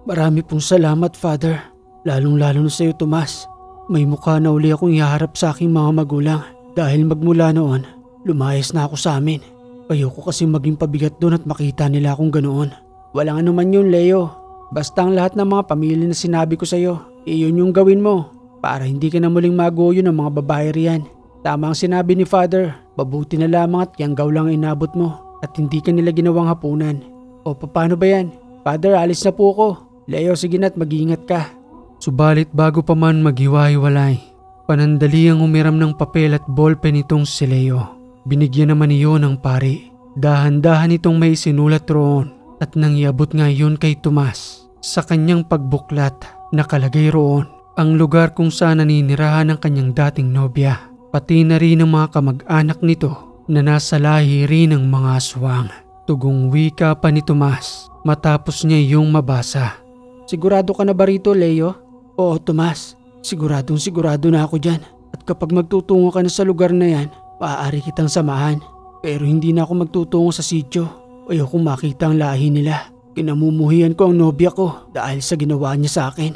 [SPEAKER 1] Marami pong salamat, Father. Lalong-lalo na sa iyo, Tomas. May mukha na uli akong ihaharap sa aking mga magulang. Dahil magmula noon, lumayas na ako sa amin. Ayoko kasi maging pabigat doon at makita nila akong ganoon.
[SPEAKER 2] Walang anuman yun, Leo. Basta ang lahat ng mga pamilya na sinabi ko sa iyo, iyon yung gawin mo. Para hindi ka na muling maguyo ng mga babae riyan. Tama ang sinabi ni Father, mabuti na lamang at tiyanggaw lang inabot mo at hindi ka nila ginawang hapunan. O paano ba yan? Father, alis na po ako. Leo, sige na't mag-iingat ka.
[SPEAKER 1] Subalit bago pa man maghiwa-hiwalay, panandali ang umiram ng papel at ballpen nitong si Leo. Binigyan naman iyon ng pari. Dahan-dahan itong may sinulat roon at nang iabot nga yun kay Tomas. Sa kanyang pagbuklat, nakalagay roon ang lugar kung saan naninirahan ang kanyang dating nobya. Pati na rin ang mga kamag-anak nito na nasa lahi rin ng mga aswang. Tugong wika pa ni Tomas matapos niya yung mabasa.
[SPEAKER 2] Sigurado ka na ba rito, Leo? Oo, Tomas. Sigurado na ako dyan. At kapag magtutungo ka na sa lugar na yan, maaari kitang samahan. Pero hindi na ako magtutungo sa sityo. Ayokong makita ang lahi nila. Kinamumuhian ko ang nobya ko dahil sa ginawa niya sa akin.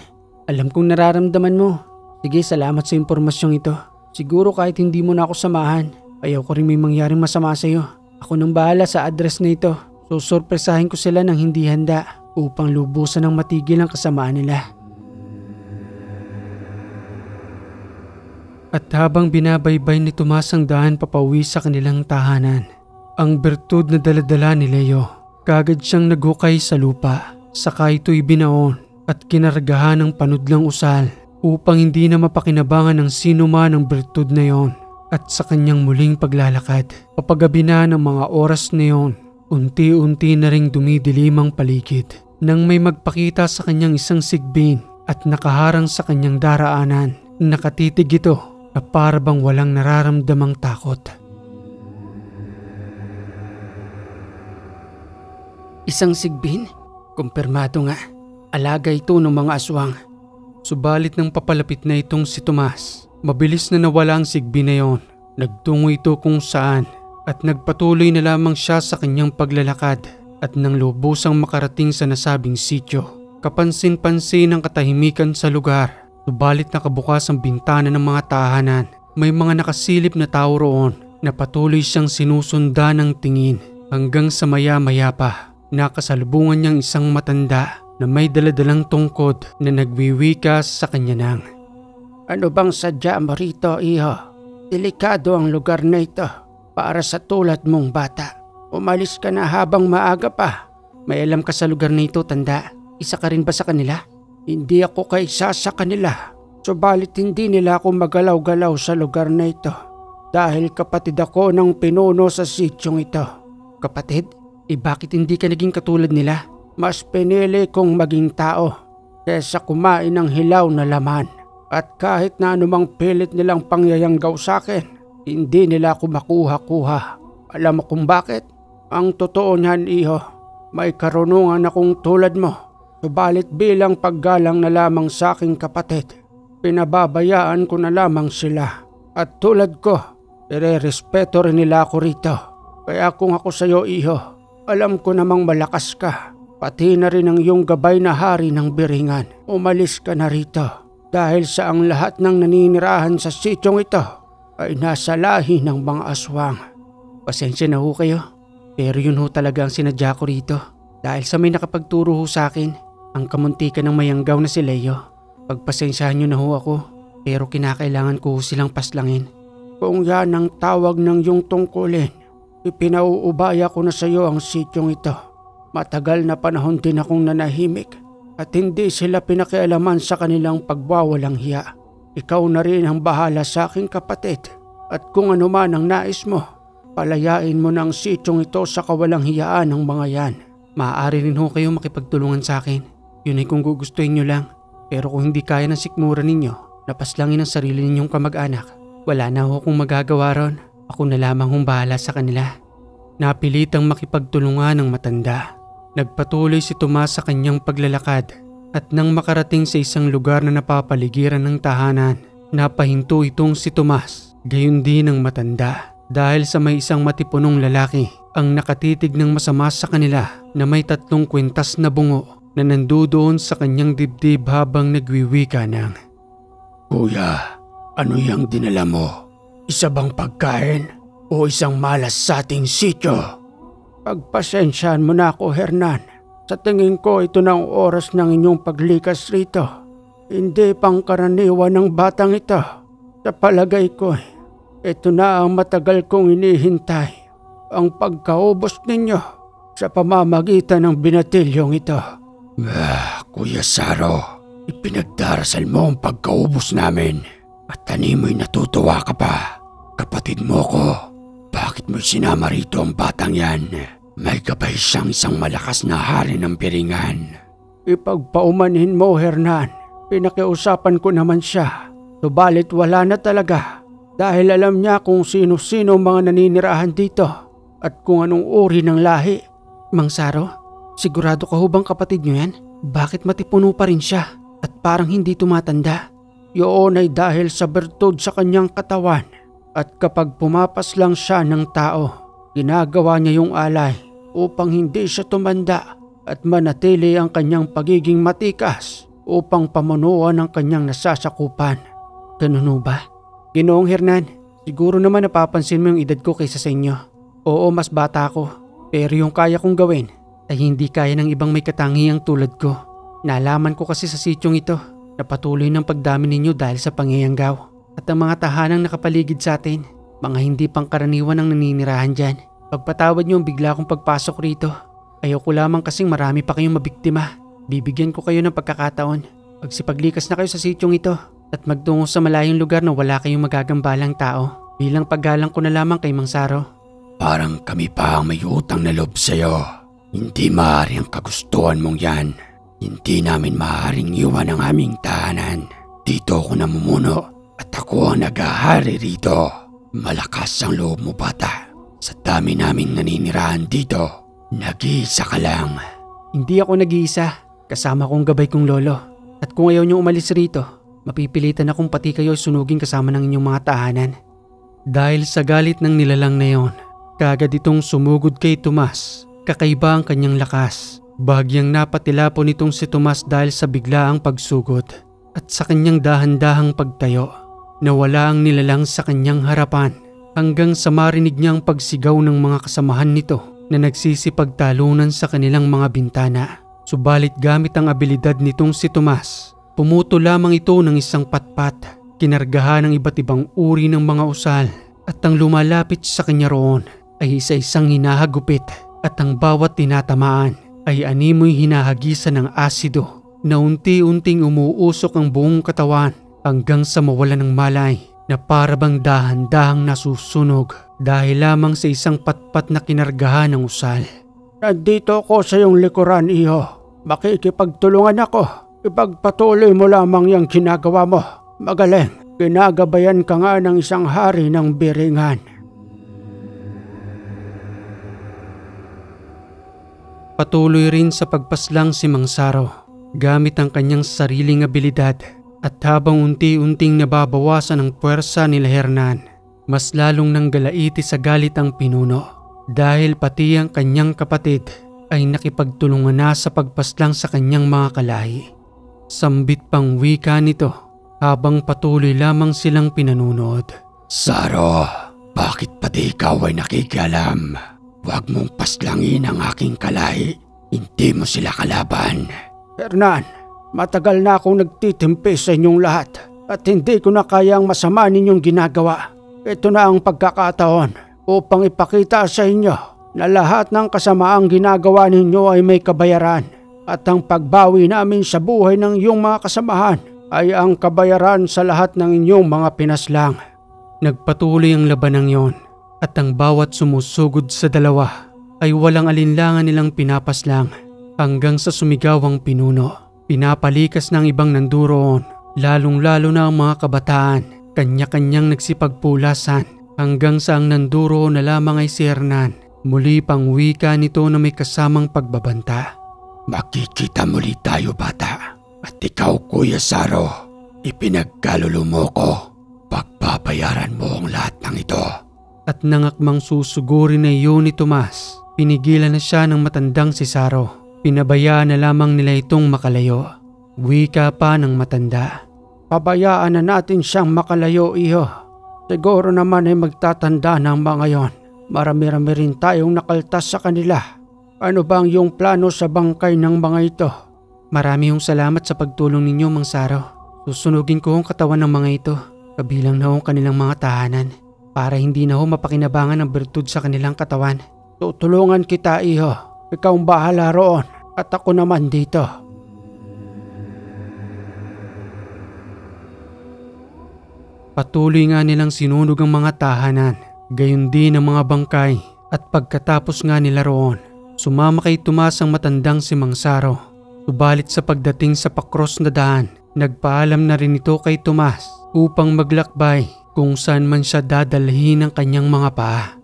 [SPEAKER 2] Alam kong nararamdaman mo. Sige, salamat sa impormasyong ito. Siguro kahit hindi mo na ako samahan, ayaw ko rin may mangyaring masama sa iyo. Ako nang bahala sa address na ito. Susurpresahin ko sila ng hindi handa upang lubusan ng matigil ang kasamaan nila.
[SPEAKER 1] At habang binabaybay ni Tomas ang daan papauwi sa kanilang tahanan, ang bertud na daladala ni Leo, kagad siyang naghukay sa lupa. Saka ito'y binaon at kinargahan ng panudlang usal upang hindi na mapakinabangan ng sino man ang bertud na yon. At sa kanyang muling paglalakad, papagabi na ng mga oras na yon, unti-unti na ring dumidilim ang paligid. Nang may magpakita sa kanyang isang sigbin at nakaharang sa kanyang daraanan, nakatitig ito na para bang walang nararamdamang takot.
[SPEAKER 2] Isang sigbin? Kumpirmado nga. Alaga ito ng mga aswang.
[SPEAKER 1] Subalit nang papalapit na itong si Tomas, mabilis na nawala ang sigbin na yon. Nagtungo ito kung saan at nagpatuloy na lamang siya sa kanyang paglalakad. At nang lubusang makarating sa nasabing sityo, kapansin-pansin ang katahimikan sa lugar. Subalit nakabukas ang bintana ng mga tahanan. May mga nakasilip na tao roon na patuloy siyang sinusundan ng tingin. Hanggang sa maya-maya pa, nakasalubungan niyang isang matanda na may daladalang tungkod na nagwiwika sa kanya ng,
[SPEAKER 2] "Ano bang sadya mo rito, iho? Delikado ang lugar na ito para sa tulad mong bata. Umalis ka na habang maaga pa.
[SPEAKER 1] May alam ka sa lugar na ito, tanda. Isa ka rin ba sa kanila?"
[SPEAKER 2] "Hindi ako kaisa sa kanila. Subalit hindi nila ako magalaw-galaw sa lugar na ito. Dahil kapatid ako ng pinuno sa sityong ito."
[SPEAKER 1] "Kapatid? Bakit hindi ka naging katulad nila?"
[SPEAKER 2] "Mas pinili kong maging tao kesa kumain ng hilaw na laman. At kahit na anumang pilit nilang pangyayanggaw sa akin, hindi nila ako makuha-kuha. Alam mo kung bakit? Ang totoo niyan, iho, may karunungan akong tulad mo. Subalit bilang paggalang na lamang sa aking kapatid, pinababayaan ko na lamang sila. At tulad ko, irerespeto rin nila ako rito. Kaya kung ako sa'yo, iho, alam ko namang malakas ka. Pati na rin ang iyong gabay na hari ng Biringan. Umalis ka na rito. Dahil sa ang lahat ng naninirahan sa sityong ito ay nasa lahi ng mga aswang."
[SPEAKER 1] "Pasensya na ho kayo. Pero yun ho talaga ang sinadya ko rito. Dahil sa may nakapagturo ho sa akin, ang kamuntikan ng mayanggaw na si Leo. Pagpasensyahan nyo na ho ako, pero kinakailangan ko ho silang paslangin."
[SPEAKER 2] "Kung yan ang tawag ng iyong tungkulin, ipinauubaya ko na sa iyo ang sityong ito. Matagal na panahon din akong nanahimik at hindi sila pinakialaman sa kanilang pagwawalang hiya. Ikaw na rin ang bahala sa aking kapatid. At kung ano man ang nais mo, palayain mo ng sityong ito sa kawalang hiyaan ng mga yan."
[SPEAKER 1] "Maaari rin ho kayo makipagtulungan sa akin. Yun ay kung gugustuhin nyo lang. Pero kung hindi kaya ng sikmura ninyo, napaslangin ang sarili ninyong kamag-anak, wala na ho kung magagawa ron. Ako na lamang hong bahala sa kanila." Napilitang makipagtulungan ng matanda. Nagpatuloy si Tomas sa kanyang paglalakad at nang makarating sa isang lugar na napapaligiran ng tahanan, napahinto itong si Tomas, gayon din ang matanda. Dahil sa may isang matipunong lalaki ang nakatitig ng masama sa kanila na may 3 kwintas na bungo na nandoon sa kanyang dibdib habang nagwiwika ng,
[SPEAKER 2] "Kuya, ano yung dinala mo? Isa bang pagkain o isang malas sa ating sityo?" "Pagpasensyaan mo na ako, Hernan. Sa tingin ko ito na ang oras ng inyong paglikas rito. Hindi pangkaraniwan ng batang ito. Sa palagay ko, ito na ang matagal kong inihintay. Ang pagkaubos ninyo sa pamamagitan ng binatilyong ito."
[SPEAKER 4] Kuya Saro, ipinagdarasal mo ang pagkaubos namin at tanimoy natutuwa ka pa. Kapatid mo ko, bakit mo sinama rito ang batang yan? May gabay siyang isang malakas na hari ng Biringan.
[SPEAKER 2] "Ipagpaumanhin mo, Hernan. Pinakiusapan ko naman siya. Subalit wala na talaga. Dahil alam niya kung sino-sino mga naninirahan dito at kung anong uri ng lahi."
[SPEAKER 1] "Mang Saro, sigurado ka ho bang kapatid niyo yan? Bakit matipuno pa rin siya at parang hindi tumatanda?"
[SPEAKER 2] "Yun ay dahil sa bertud sa kanyang katawan. At kapag pumapas lang siya ng tao, ginagawa niya yung alay upang hindi siya tumanda at manatili ang kanyang pagiging matikas upang pamunuan ang kanyang nasasakupan."
[SPEAKER 1] "Ganun ho ba? Ginoong Hernan, siguro naman napapansin mo yung edad ko kaysa sa inyo. Oo, mas bata ako, pero yung kaya kong gawin ay hindi kaya ng ibang may katangiang tulad ko. Nalaman ko kasi sa sityong ito na patuloy ng pagdami ninyo dahil sa pangyayanggaw. at ang mga tahanang nakapaligid sa atin. Mga hindi pangkaraniwan ang naninirahan dyan. Pagpatawad niyo ang bigla kong pagpasok rito. Ayoko lamang kasing marami pa kayong mabiktima. Bibigyan ko kayo ng pagkakataon. Magsipaglikas na kayo sa sityong ito at magtungo sa malayong lugar na wala kayong magagambalang tao. Bilang paggalang ko na lamang kay Mang Saro.
[SPEAKER 4] Parang kami pa ang may utang na loob sa'yo. Hindi maaari ang kagustuhan mong yan. Hindi namin maaaring iwan ang aming tahanan. Dito ako namumuno at ako ang nag-ahari rito. Malakas ang loob mo, bata. Sa dami naming naninirahan dito, nag-iisa ka lang.
[SPEAKER 1] Hindi ako nag-iisa. Kasama kong gabay kong lolo. At kung ayaw niyo umalis rito, mapipilitan akong pati kayo sunugin kasama ng inyong mga tahanan. Dahil sa galit ng nilalang na yon, kagad itong sumugod kay Tomas. Kakaiba ang kanyang lakas. Bahagyang napatilapo nitong si Tomas dahil sa biglaang pagsugod at sa kanyang dahan-dahang pagtayo. Nawala ang nilalang sa kanyang harapan hanggang sa marinig niyang pagsigaw ng mga kasamahan nito na nagsisipagtalunan sa kanilang mga bintana. Subalit gamit ang abilidad nitong si Tomas, pumuto lamang ito ng isang patpat, kinargahan ng iba't ibang uri ng mga usal at ang lumalapit sa kanya roon ay isa-isang hinahagupit at ang bawat tinatamaan ay animoy hinahagisan ng asido na unti-unting umuusok ang buong katawan hanggang sa mawalan ng malay na parabang dahan-dahang nasusunog dahil lamang sa isang patpat na kinargahan ng usal.
[SPEAKER 2] Nandito ako sa iyong likuran, iho. Makikipagtulungan ako. Ipagpatuloy mo lamang yung ginagawa mo. Magaling. Ginagabayan ka nga ng isang hari ng Biringan.
[SPEAKER 1] Patuloy rin sa pagpaslang si Mang Saro gamit ang kanyang sariling abilidad at habang unti-unting nababawasan ang puwersa nila Hernan, mas lalong nanggalaiti sa galit ang pinuno dahil pati ang kanyang kapatid ay nakipagtulungan na sa pagpaslang sa kanyang mga kalahi. Sambit pang wika nito habang patuloy lamang silang pinanunod.
[SPEAKER 4] Saro, bakit pati ikaw ay nakikialam? Huwag mong paslangin ang aking kalahi. Hindi mo sila kalaban.
[SPEAKER 2] Hernan, matagal na akong nagtitimpi sa inyong lahat at hindi ko na kayang masama ninyong ginagawa. Ito na ang pagkakataon upang ipakita sa inyo na lahat ng kasamaang ginagawa ninyo ay may kabayaran at ang pagbawi namin sa buhay ng iyong mga kasamahan ay ang kabayaran sa lahat ng inyong mga pinaslang.
[SPEAKER 1] Nagpatuloy ang labanang yon at ang bawat sumusugod sa dalawa ay walang alinlangan nilang pinapaslang hanggang sa sumigaw ang pinuno. Pinapalikas ng ibang nanduroon, lalong-lalo na ang mga kabataan, kanya-kanyang nagsipagpulasan hanggang sa ang nanduro na lamang ay si Hernan. Muli pang wika nito na may kasamang pagbabanta.
[SPEAKER 4] Makikita muli tayo, bata. At ikaw, Kuya Saro, ipinagkalulo mo ko. Pagbabayaran mo ang lahat ng ito.
[SPEAKER 1] At nangakmang susugurin na iyon ni Tomas, pinigilan na siya ng matandang si Saro. Pinabayaan na lamang nila itong makalayo. Wika pa ng matanda.
[SPEAKER 2] Pabayaan na natin siyang makalayo, iho. Siguro naman ay magtatanda ng mga yon. Marami-rami rin tayong nakaltas sa kanila. Ano bang yung plano sa bangkay ng mga ito?
[SPEAKER 1] Marami yung salamat sa pagtulong ninyo, Mang Saro. Susunugin ko ang katawan ng mga ito, kabilang na ang kanilang mga tahanan, para hindi na ho mapakinabangan ang bertud sa kanilang katawan.
[SPEAKER 2] Tutulungan kita, iho. Ikaw ang bahala roon at ako naman dito.
[SPEAKER 1] Patuloy nga nilang sinunog ang mga tahanan, gayon din ang mga bangkay at pagkatapos nga nila roon, sumama kay Tomas ang matandang si Mang Saro. Subalit sa pagdating sa pakros na daan, nagpaalam na rin ito kay Tomas upang maglakbay kung saan man siya dadalhin ng kanyang mga paa.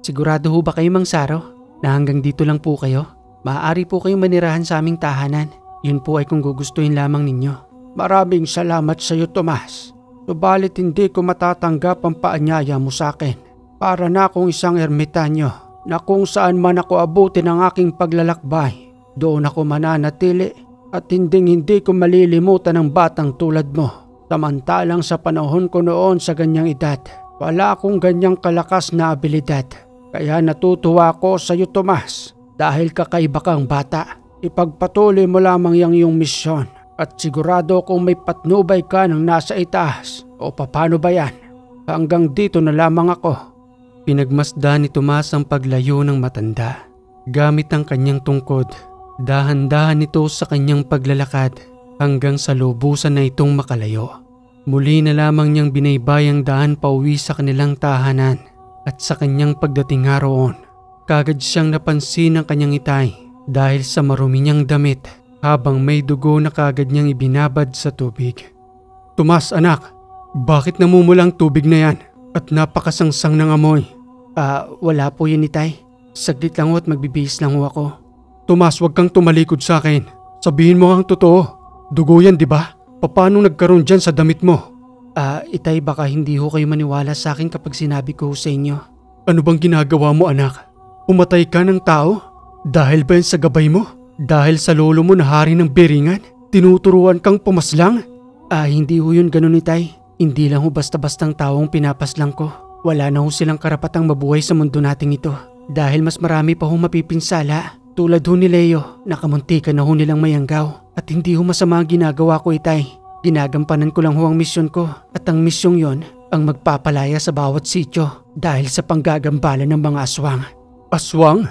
[SPEAKER 1] Sigurado ho ba kayo, Mang Saro, na hanggang dito lang po kayo? Maaari po kayong manirahan sa aming tahanan. Yun po ay kung gugustuhin lamang ninyo.
[SPEAKER 2] Maraming salamat sa iyo, Tomas. Subalit hindi ko matatanggap ang paanyaya mo sa akin. Para na akong isang ermitanyo na kung saan man ako abutin ang aking paglalakbay, doon ako mananatili at hindi ko malilimutan ang batang tulad mo. Samantalang sa panahon ko noon sa ganyang edad, wala akong ganyang kalakas na abilidad. Kaya natutuwa ako sa iyo, Tomas, dahil kakaiba kang bata. Ipagpatuloy mo lamang yang iyong misyon At sigurado kung may patnubay ka ng nasa itaas o paano ba yan? Hanggang dito na lamang ako.
[SPEAKER 1] Pinagmasdan ni Tomas ang paglayo ng matanda. Gamit ang kanyang tungkod, dahan-dahan nito sa kanyang paglalakad hanggang sa lubusan na itong makalayo. Muli na lamang niyang binaybay ang daan pauwi sa kanilang tahanan at sa kanyang pagdating nga roon, kagad siyang napansin ng kanyang itay dahil sa marumi niyang damit habang may dugo na kagad niyang ibinabad sa tubig. Tomas, anak, bakit namumulang tubig na yan at napakasangsang ng amoy?
[SPEAKER 2] Wala po yun, itay. Saglit lang at magbibihis lang ako.
[SPEAKER 1] Tomas, wag kang tumalikod sa akin. Sabihin mo ang totoo. Dugo yan, di ba? Paano nagkaroon dyan sa damit mo?
[SPEAKER 2] Itay, baka hindi ho kayo maniwala sa akin kapag sinabi ko sa inyo.
[SPEAKER 1] Ano bang ginagawa mo, anak? Pumatay ka ng tao? Dahil ba yan sa gabay mo? Dahil sa lolo mo na hari ng Beringan? Tinuturuan kang pumaslang?
[SPEAKER 2] Hindi ho yun ganun, itay. Hindi lang ho basta-bastang taong pinapaslang ko. Wala na ho silang karapatang mabuhay sa mundo nating ito. Dahil mas marami pa ho mapipinsala. Tulad ho ni Leo, nakamuntikan na ho nilang mayanggaw. At hindi ho masama ang ginagawa ko, itay. Ginagampanan ko lang ho ang misyon ko. At ang misyong yon ang magpapalaya sa bawat sityo dahil sa panggagambala ng mga aswang.
[SPEAKER 1] Aswang?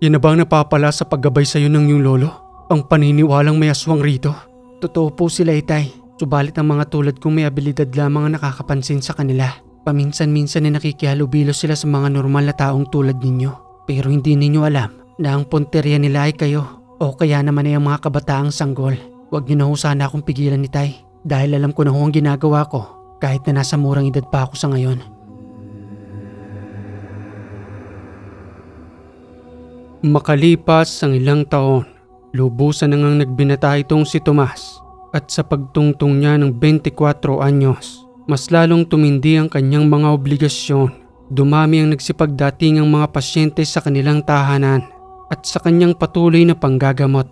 [SPEAKER 1] Yan na bang napapala sa paggabay sa'yo ng iyong lolo? Ang paniniwalang may aswang rito?
[SPEAKER 2] Totoo po sila, itay. Subalit ang mga tulad kong may abilidad lamang ang nakakapansin sa kanila. Paminsan-minsan ay nakikihalubilo sila sa mga normal na taong tulad ninyo. Pero hindi ninyo alam na ang punteriya nila ay kayo. O kaya naman ay ang mga kabataang sanggol. Huwag niyo na ho sana akong pigilan, itay. Dahil alam ko na ho ang ginagawa ko kahit na nasa murang edad pa ako sa ngayon.
[SPEAKER 1] Makalipas ang ilang taon, lubusan na ngang nagbinata itong si Tomas. At sa pagtungtong niya ng 24 anyos, mas lalong tumindi ang kanyang mga obligasyon. Dumami ang nagsipagdating ang mga pasyente sa kanilang tahanan at sa kanyang patuloy na panggagamot.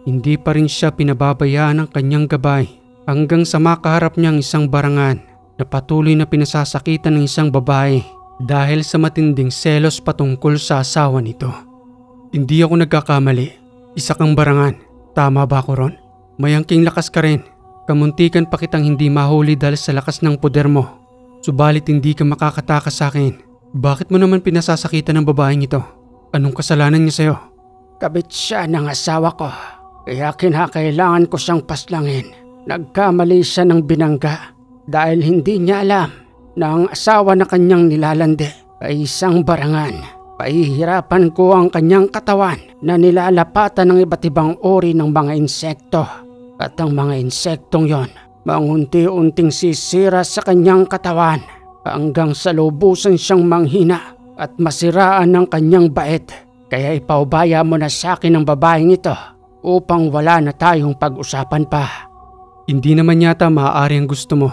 [SPEAKER 1] Hindi pa rin siya pinababayaan ng kanyang gabay hanggang sa makaharap niya ang isang barangan na patuloy na pinasasakitan ng isang babae dahil sa matinding selos patungkol sa asawa nito. Hindi ako nagkakamali. Isa kang barangan. Tama ba ako ron? May angking lakas ka rin. Kamuntikan pa kitang hindi mahuli dahil sa lakas ng poder mo. Subalit hindi ka makakatakas sa akin. Bakit mo naman pinasasakitan ng babaeng ito? Anong kasalanan niya sa'yo?
[SPEAKER 2] Kabit siya ng asawa ko. Kaya kinakailangan ko siyang paslangin. Nagkamali siya ng binangga dahil hindi niya alam na ang asawa na kanyang nilalande ay isang barangan. Pahihirapan ko ang kanyang katawan na nilalapatan ng iba't ibang uri ng mga insekto. At ang mga insektong yon, mangunti-unting sisira sa kanyang katawan hanggang sa lubusan siyang manghina at masiraan ng kanyang bait. Kaya ipaubaya mo na sa akin ang babaeng ito upang wala na tayong pag-usapan pa.
[SPEAKER 1] Hindi naman yata maaari ang gusto mo.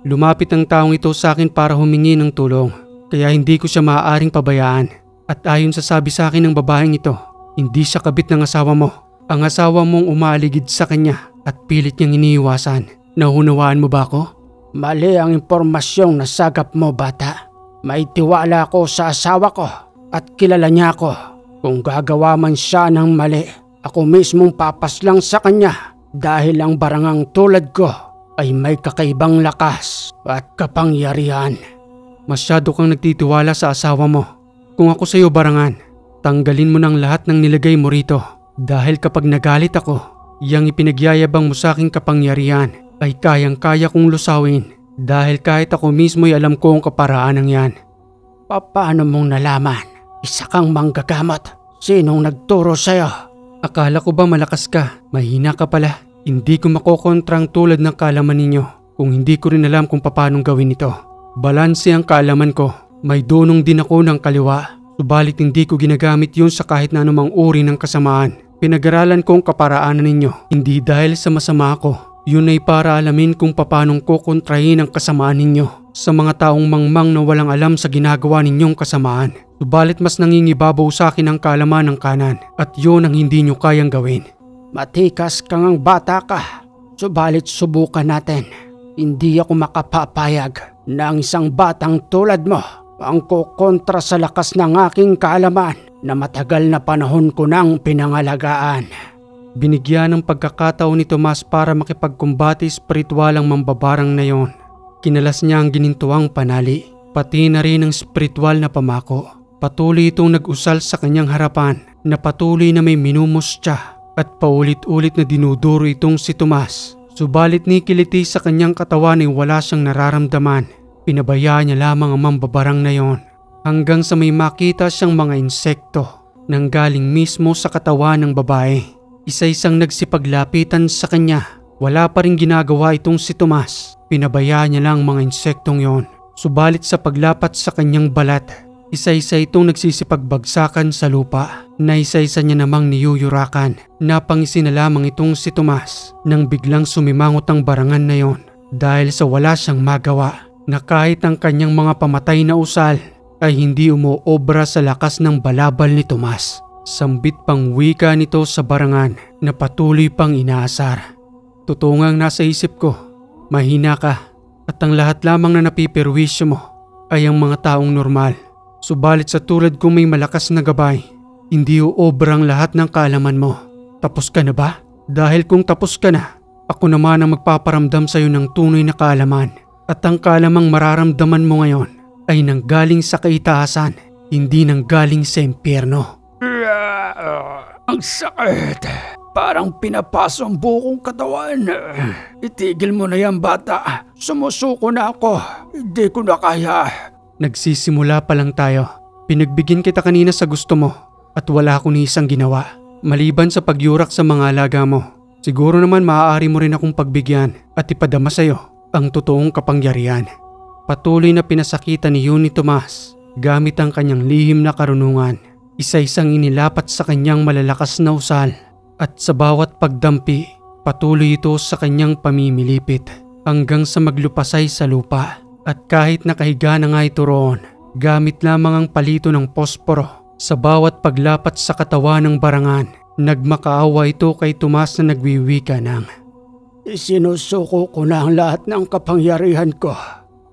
[SPEAKER 1] Lumapit ang taong ito sa akin para humingi ng tulong. Kaya hindi ko siya maaaring pabayaan. At ayon sa sabi sa akin ng babaeng ito, hindi siya kabit ng asawa mo. Ang asawa mong umaaligid sa kanya at pilit niyang iniiwasan. Naunawaan mo ba ako?
[SPEAKER 2] Mali ang impormasyong nasagap mo, bata. May tiwala ko sa asawa ko at kilala niya ako. Kung gagawa man siya ng mali, ako mismong papaslang sa kanya dahil ang barangang tulad ko ay may kakaibang lakas at kapangyarihan.
[SPEAKER 1] Masyado kang nagtitiwala sa asawa mo. Kung ako sa iyo, barangan, tanggalin mo ng lahat ng nilagay mo rito. Dahil kapag nagalit ako, yang ipinagyayabang mo sa aking kapangyarihan ay kayang-kaya kong lusawin. Dahil kahit ako mismo ay alam ko ang kaparaanan yan.
[SPEAKER 2] Paano mong nalaman? Isa kang manggagamot. Sinong nagturo sa'yo?
[SPEAKER 1] Akala ko ba malakas ka? Mahina ka pala. Hindi ko makokontrang tulad ng kaalaman ninyo kung hindi ko rin alam kung paanong gawin ito. Balanse ang kaalaman ko. May dunong din ako ng kaliwa. Subalit hindi ko ginagamit yun sa kahit na anumang uri ng kasamaan. Pinag-aralan ko ang kaparaanan ninyo. Hindi dahil sa masama ako. Yun ay para alamin kung paanong kukontrahin ang kasamaan ninyo sa mga taong mangmang na walang alam sa ginagawa ninyong kasamaan. Subalit mas nangingibabaw sa akin ang kaalaman ng kanan at yun ang hindi nyo kayang gawin.
[SPEAKER 2] Matikas kang ang bata ka. Subalit subukan natin. Hindi ako makapapayag na ang isang batang tulad mo ang kukontra sa lakas ng aking kaalaman na matagal na panahon ko nang pinangalagaan.
[SPEAKER 1] Binigyan ng pagkakataon ni Tomas para makipagkumbati espiritual ang mambabarang na yon. Kinalas niya ang ginintuang panali, pati na rin ang espiritual na pamako. Patuloy itong nag-usal sa kanyang harapan na patuloy na may minumustya at paulit-ulit na dinuduro itong si Tomas. Subalit ni kiliti sa kanyang katawan ay wala siyang nararamdaman. Pinabayaan niya lamang ang mambabarang na yon hanggang sa may makita siyang mga insekto nang galing mismo sa katawan ng babae. Isa-isang nagsipaglapitan sa kanya. Wala pa rin ginagawa itong si Tomas. Pinabayaan niya lang mga insektong yon. Subalit sa paglapat sa kanyang balat, isa-isa itong nagsisipagbagsakan sa lupa na isa-isa niya namang niyuyurakan. Napangisi na lamang itong si Tomas nang biglang sumimangot ang barangan na yon dahil sa wala siyang magawa na kahit ang kanyang mga pamatay na usal ay hindi umuobra sa lakas ng balabal ni Tomas. Sambit pang wika nito sa barangan na patuloy pang inaasar. Totoo ngang nasa isip ko, mahina ka at ang lahat lamang na napiperwisyo mo ay ang mga taong normal. Subalit sa tulad kong may malakas na gabay, hindi uobra ang lahat ng kaalaman mo. Tapos ka na ba? Dahil kung tapos ka na, ako naman ang magpaparamdam sa iyo ng tunay na kaalaman. At ang kaalamang mararamdaman mo ngayon ay nanggaling sa kaitaasan, hindi nanggaling sa impyerno.
[SPEAKER 4] Ang sakit. Parang pinapaso ang buong katawan. Itigil mo na yan, bata. Sumusuko na ako. Hindi ko na kaya.
[SPEAKER 1] Nagsisimula pa lang tayo. Pinagbigyan kita kanina sa gusto mo at wala akong ni isang ginawa. Maliban sa pagyurak sa mga alaga mo. Siguro naman maaari mo rin akong pagbigyan at ipadama sa iyo ang totoong kapangyarihan. Patuloy na pinasakitan ni Tomas gamit ang kanyang lihim na karunungan. Isa-isang inilapat sa kanyang malalakas na usal at sa bawat pagdampi, patuloy ito sa kanyang pamimilipit hanggang sa maglupasay sa lupa. At kahit nakahiga na nga ito roon, gamit lamang ang palito ng posporo sa bawat paglapat sa katawan ng barangan, nagmakaawa ito kay Tomas na nagwiwika ng,
[SPEAKER 2] Isinusuko ko na ang lahat ng kapangyarihan ko.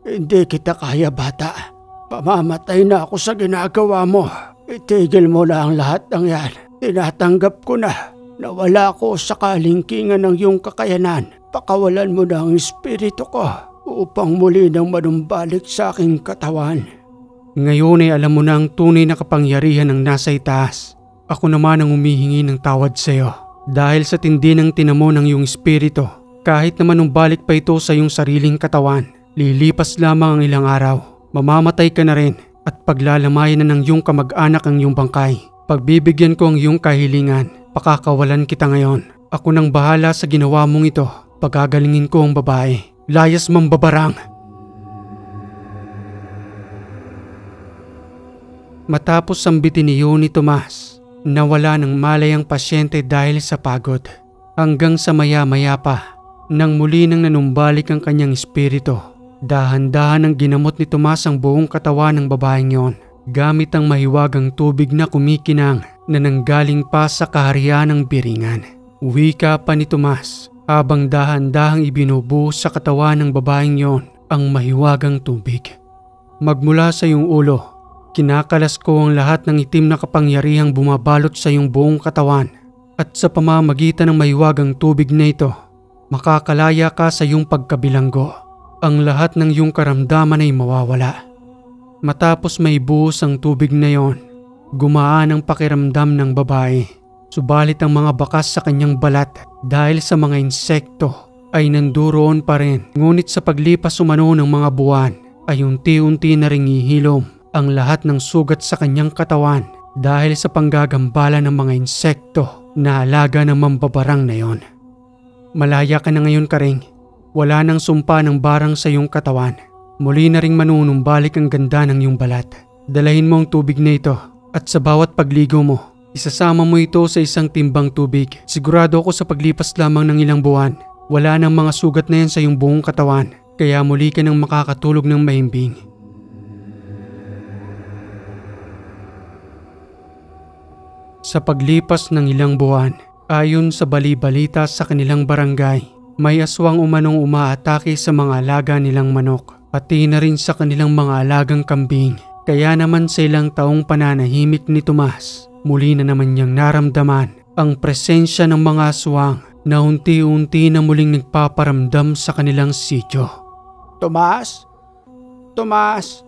[SPEAKER 2] Hindi kita kaya, bata. Pamamatay na ako sa ginagawa mo. Itigil mo na ang lahat ng yan. Tinatanggap ko na wala ko sa kalingkingan ng iyong kakayanan. Pakawalan mo na ang espiritu ko upang muli nang manumbalik sa aking katawan.
[SPEAKER 1] Ngayon ay alam mo na ang tunay na kapangyarihan ng nasa itaas. Ako naman ang humihingi ng tawad sa iyo. Dahil sa tindi ng tinamo ng iyong espiritu, kahit na manumbalik pa ito sa iyong sariling katawan, lilipas lamang ang ilang araw. Mamamatay ka na rin. At paglalamayan na ng iyong kamag-anak ang iyong bangkay. Pagbibigyan ko ang iyong kahilingan, pakakawalan kita ngayon. Ako nang bahala sa ginawa mong ito, pagagalingin ko ang babae. Layas mambabarang! Matapos sambitin ni Tomas, nawala ng malay ang pasyente dahil sa pagod. Hanggang sa maya-maya pa, nang muli nang nanumbalik ang kanyang espiritu. Dahan-dahan ang ginamot ni Tomas ang buong katawan ng babaeng yon gamit ang mahiwagang tubig na kumikinang na nanggaling pa sa kaharian ng biringan. Wika pa ni Tomas habang dahan-dahang ibinubuhos sa katawan ng babaeng yon ang mahiwagang tubig. Magmula sa iyong ulo, kinakalas ko ang lahat ng itim na kapangyarihang bumabalot sa iyong buong katawan at sa pamamagitan ng mahiwagang tubig na ito, makakalaya ka sa iyong pagkabilanggo. Ang lahat ng iyong karamdaman ay mawawala. Matapos may buhos ang tubig na yon, gumaan ang pakiramdam ng babae. Subalit ang mga bakas sa kanyang balat dahil sa mga insekto ay nanduroon pa rin. Ngunit sa paglipas umano ng mga buwan ay unti-unti na ring ihilom ang lahat ng sugat sa kanyang katawan dahil sa panggagambala ng mga insekto na alaga ng mambabarang na yon. Malaya ka na ngayon, Karing. Wala nang sumpa ng barang sa iyong katawan. Muli na ring manunumbalik ang ganda ng iyong balat. Dalahin mo ang tubig na ito at sa bawat pagligo mo, isasama mo ito sa isang timbang tubig. Sigurado ako sa paglipas lamang ng ilang buwan, wala nang mga sugat na yan sa iyong buong katawan. Kaya muli ka nang makakatulog ng mahimbing. Sa paglipas ng ilang buwan, ayon sa bali-balita sa kanilang barangay, may aswang umanong umaatake sa mga alaga nilang manok, pati na rin sa kanilang mga alagang kambing. Kaya naman sa ilang taong pananahimik ni Tomas, muli na naman niyang naramdaman ang presensya ng mga aswang na unti-unti na muling nagpaparamdam sa kanilang sityo.
[SPEAKER 2] Tomas? Tomas?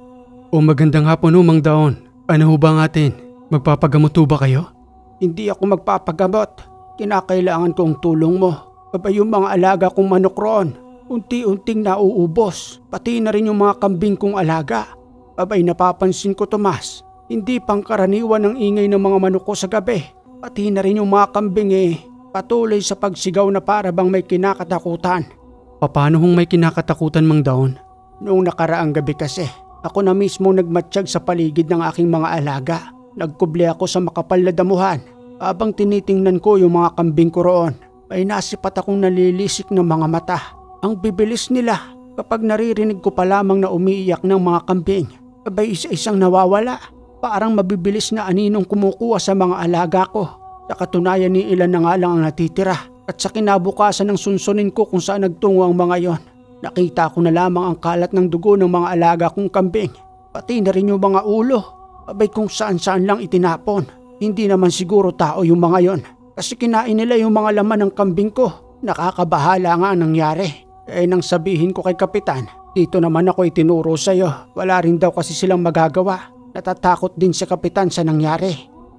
[SPEAKER 1] O magandang hapon ho, Mang Daon. Ano ho ba ang atin? Magpapagamot ho ba kayo?
[SPEAKER 2] Hindi ako magpapagamot. Kinakailangan kong tulong mo. Abay yung mga alaga kong manok roon, unti-unting nauubos. Pati na rin yung mga kambing kong alaga. Abay napapansin ko, Tomas, hindi pangkaraniwan ang ingay ng mga manok ko sa gabi. Pati na rin yung mga kambing patuloy sa pagsigaw na para bang may kinakatakutan.
[SPEAKER 1] Paano hong may kinakatakutan, Mang Daon?
[SPEAKER 2] Noong nakaraang gabi kasi, ako na mismo nagmatsyag sa paligid ng aking mga alaga. Nagkuble ako sa makapal na damuhan. Habang tinitingnan ko yung mga kambing ko roon, ay nasipat akong nalilisik ng mga mata. Ang bibilis nila kapag naririnig ko pa lamang na umiiyak ng mga kambing. Abay isa-isang nawawala. Parang mabibilis na aninong kumukuha sa mga alaga ko. Sa katunayan ni ilan na nga lang ang natitira. At sa kinabukasan ng sunsunin ko kung saan nagtungo ang mga yon, nakita ko na lamang ang kalat ng dugo ng mga alaga kong kambing. Pati na rin yung mga ulo. Abay kung saan-saan lang itinapon. Hindi naman siguro tao yung mga yon. Kasi kinain nila yung mga laman ng kambing ko. Nakakabahala nga ang nangyari. Nang sabihin ko kay Kapitan, dito naman ako itinuro sa'yo. Wala rin daw kasi silang magagawa. Natatakot din si Kapitan sa nangyari.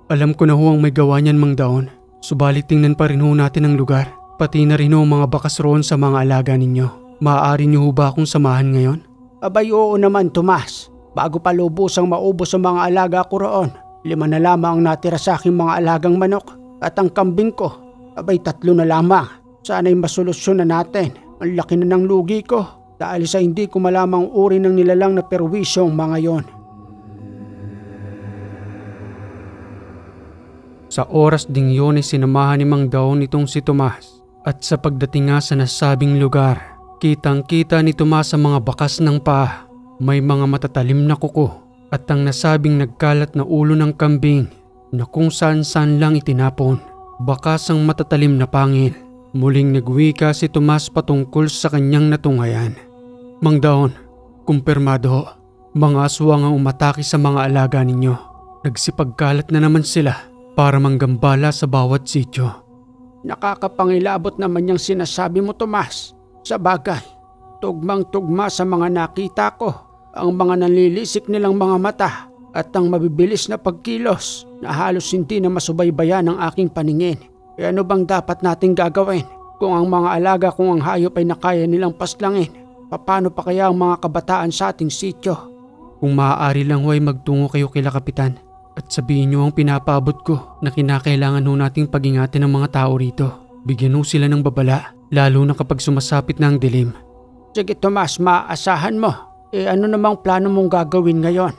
[SPEAKER 1] Alam ko na ho ang may gawa niyan, Mang Daon. Subalit tingnan pa rin ho natin ang lugar. Pati na rin ho mga bakas roon sa mga alaga ninyo. Maaari niyo ho ba akong samahan ngayon?
[SPEAKER 2] Abay oo naman, Tomas. Bago pa lubusang maubos ang mga alaga ko roon, 5 na lamang ang natira sa aking mga alagang manok. At ang kambing ko, abay 3 na lamang. Sana'y masolusyon na natin. Ang laki na ng lugi ko dahil sa hindi ko malamang uri ng nilalang na perwisyo ang mga yon.
[SPEAKER 1] Sa oras ding yun ay sinamahan ni Mang Daon itong si Tomas. At sa pagdating nga sa nasabing lugar, kitang-kita ni Tomas ang mga bakas ng paa. May mga matatalim na kuko at ang nasabing nagkalat na ulo ng kambing na kung saan-saan lang itinapon. Bakas ang matatalim na pangil. Muling nagwika si Tomas patungkol sa kanyang natunghayan. Mang Daon, kumpirmado ho, mga aswang ang umatake sa mga alaga ninyo. Nagsipagkalat na naman sila para manggambala sa bawat sityo.
[SPEAKER 2] Nakakapangilabot naman yung sinasabi mo, Tomas. Sa bagay, tugmang-tugma sa mga nakita ko, ang mga nanlilisik nilang mga mata at ang mabibilis na pagkilos na halos hindi na masubaybayan ng aking paningin. E ano bang dapat nating gagawin kung ang mga alaga kung ang hayop ay nakaya nilang paslangin? Paano pa kaya ang mga kabataan sa ating sityo?
[SPEAKER 1] Kung maaari lang huwag magtungo kayo kila Kapitan at sabihin nyo ang pinapaabot ko na kinakailangan ho nating pag-ingatan ng mga tao rito. Bigyan ho sila ng babala, lalo na kapag sumasapit na ang dilim.
[SPEAKER 2] Sige Tomas, maaasahan mo. Ano namang plano mong gagawin ngayon?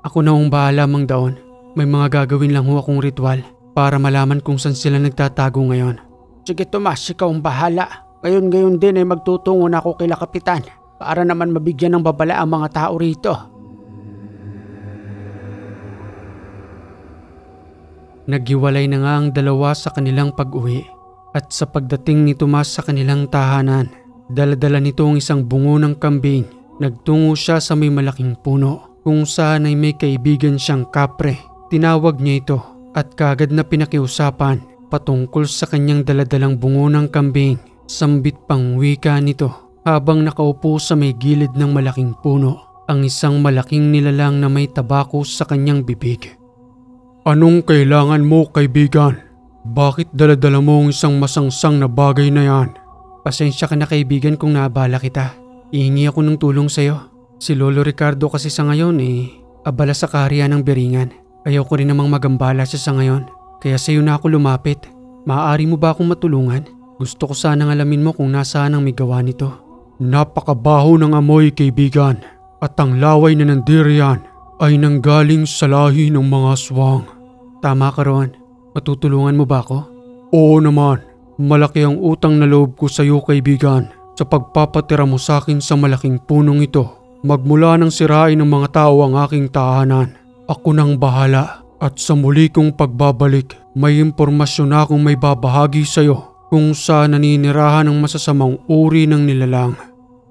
[SPEAKER 1] Ako na hong bahala, Mang Daon. May mga gagawin lang ho akong ritual para malaman kung saan sila nagtatago ngayon.
[SPEAKER 2] Sige Tomas, ikaw ang bahala. Ngayon din ay magtutungo na ako kila Kapitan para naman mabigyan ng babala ang mga tao rito.
[SPEAKER 1] Naghiwalay na nga ang dalawa sa kanilang pag-uwi at sa pagdating ni Tomas sa kanilang tahanan, dala-dala nito ang isang bungo ng kambing. Nagtungo siya sa may malaking puno kung saan ay may kaibigan siyang kapre. Tinawag niya ito at kagad na pinakiusapan patungkol sa kanyang daladalang bungo ng kambing. Sambit pang wika nito habang nakaupo sa may gilid ng malaking puno ang isang malaking nilalang na may tabako sa kanyang bibig.
[SPEAKER 3] Anong kailangan mo, kaibigan? Bakit daladala mo ang isang masangsang na bagay na yan?
[SPEAKER 1] Pasensya ka na kaibigan kung naabala kita. Ihingi ako ng tulong sa'yo. Si Lolo Ricardo kasi sa ngayon abala sa kaharian ng Beringan. Ayaw ko rin namang magambala siya sa ngayon. Kaya sa'yo na ako lumapit. Maaari mo ba akong matulungan? Gusto ko sanang alamin mo kung nasaan ang may gawa nito.
[SPEAKER 3] Napakabaho ng amoy, kaibigan. At ang laway na nandiriyan ay nanggaling sa lahi ng mga aswang.
[SPEAKER 1] Tama ka roon. Matutulungan mo ba ako?
[SPEAKER 3] Oo naman. Malaki ang utang na loob ko sa iyo, kaibigan. Sa pagpapatira mo sa akin sa malaking punong ito. Magmula nang sirain ng mga tao ang aking tahanan. Ako nang bahala. At sa muli kong pagbabalik, may impormasyon akong may babahagi sa iyo kung saan naninirahan ang masasamang uri ng nilalang.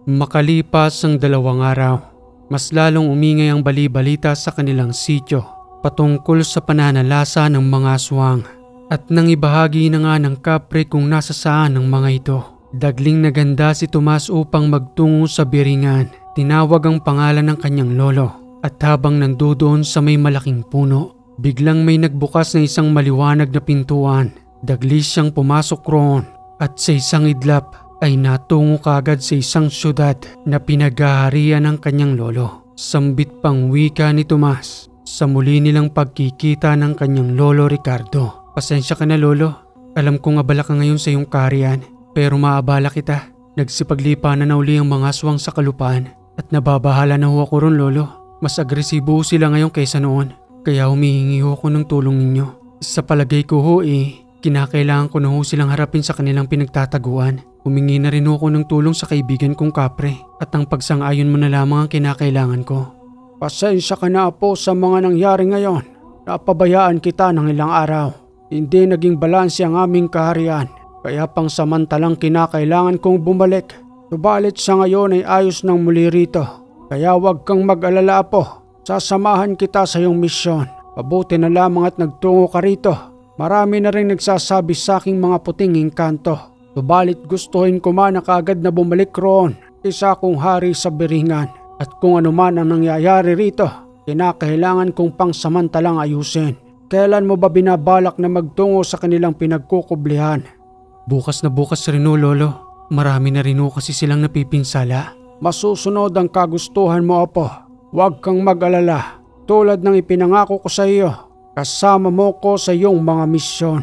[SPEAKER 1] Makalipas ang 2 araw, mas lalong umingay ang bali-balita sa kanilang sityo patungkol sa pananalasa ng mga aswang. At nang ibahagi na nga ng kapre kung nasa saan ang mga ito, dagling naganda si Tomas upang magtungo sa biringan. Tinawag ang pangalan ng kanyang lolo at habang nandoon sa may malaking puno, biglang may nagbukas na isang maliwanag na pintuan. Dagli siyang pumasok roon at sa isang idlap ay natungo kaagad sa isang syudad na pinag-aharian ng kanyang lolo. Sambit pang wika ni Tomas sa muli nilang pagkikita ng kanyang lolo Ricardo. Pasensya ka na lolo, alam kong abala ka ngayon sa iyong kaharian pero maabala kita. Nagsipaglipanan na uli ang mga aswang sa kalupaan at nababahala na ho ako ron lolo. Mas agresibo sila ngayon kaysa noon kaya humihingi ho ako ng tulong ninyo. Sa palagay ko ho kinakailangan ko na ho silang harapin sa kanilang pinagtataguan. Humingi na rin ho ako ng tulong sa kaibigan kong kapre at ang pagsang-ayon mo na lamang ang kinakailangan ko.
[SPEAKER 3] Pasensya ka na po sa mga nangyari ngayon. Napabayaan kita ng ilang araw. Hindi naging balanse ang aming kaharian, kaya pang samantalang kinakailangan kong bumalik. Subalit sa ngayon ay ayos ng muli rito, kaya huwag kang mag-alala po. Sasamahan kita sa iyong misyon. Mabuti na lamang at nagtungo ka rito. Marami na rin nagsasabi sa aking mga puting engkanto. Subalit gustuhin ko man na kaagad na bumalik roon, isa kong hari sa biringan. At kung ano man ang nangyayari rito, kinakailangan kong pangsamantalang ayusin. Kailan mo ba binabalak na magtungo sa kanilang pinagkukublihan?
[SPEAKER 1] Bukas na bukas rin o lolo. Marami na rin o kasi silang napipinsala.
[SPEAKER 3] Masusunod ang kagustuhan mo apo. Huwag kang mag-alala. Tulad ng ipinangako ko sa iyo, kasama mo ko sa iyong mga misyon.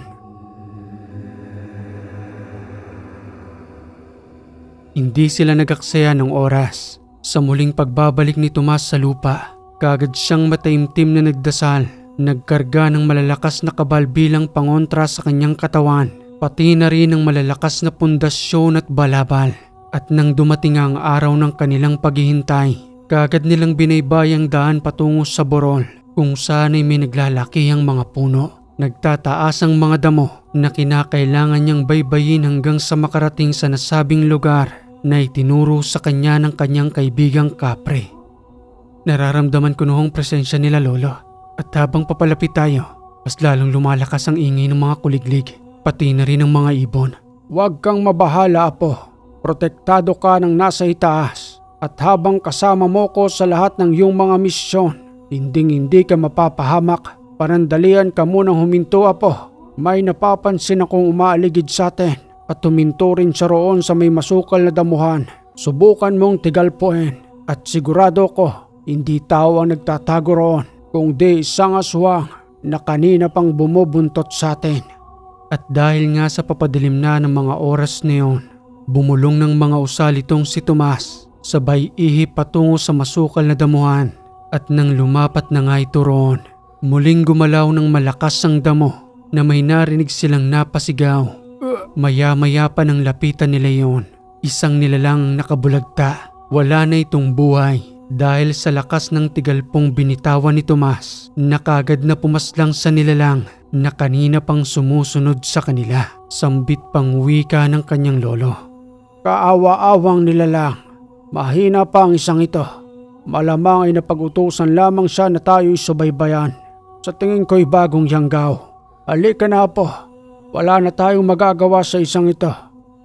[SPEAKER 1] Hindi sila nagaksaya ng oras. Sa muling pagbabalik ni Tomas sa lupa, kaagad siyang mataimtim na nagdasal. Nagkarga ng malalakas na kabal bilang pangontra sa kanyang katawan, pati na rin ng malalakas na pundasyon at balabal. At nang dumating ang araw ng kanilang paghihintay, kaagad nilang binaybayang daan patungo sa Borol kung saan ay may naglalaki ang mga puno. Nagtataas ang mga damo na kinakailangan niyang baybayin hanggang sa makarating sa nasabing lugar na itinuro sa kanya ng kanyang kaibigang kapre. Nararamdaman ko noong presensya nila lolo. At habang papalapit tayo, mas lalong lumalakas ang ingay ng mga kuliglig, pati na rin ng mga ibon.
[SPEAKER 3] Huwag kang mabahala apo. Protektado ka ng nasa itaas. At habang kasama mo ko sa lahat ng iyong mga misyon, hindi ka mapapahamak. Panandalian ka munang huminto apo. May napapansin akong umaaligid sa atin at huminto rin siya roon sa may masukal na damuhan. Subukan mong tigalpuin at sigurado ko hindi tao ang nagtatago roon, kundi isang aswang na kanina pang bumubuntot sa atin.
[SPEAKER 1] At dahil nga sa papadilim na ng mga oras na yun, bumulong ng mga usal itong si Tomas, sabay ihip patungo sa masukal na damuhan. At nang lumapat na nga ito roon, muling gumalaw ng malakas ang damo na may narinig silang napasigaw. Maya-maya pa nang lapitan nila yon, isang nilalang nakabulagta. Wala na itong buhay. Dahil sa lakas ng tigalpong binitawan ni Tomas, nakagad na pumaslang sa nilalang na kanina pang sumusunod sa kanila. Sambit pang wika ng kanyang lolo.
[SPEAKER 3] Kaawa-awang nilalang, mahina pa ang isang ito. Malamang ay napag-utusan lamang siya na tayo'y subaybayan. Sa tingin ko'y bagong yanggaw. Halika na po, wala na tayong magagawa sa isang ito.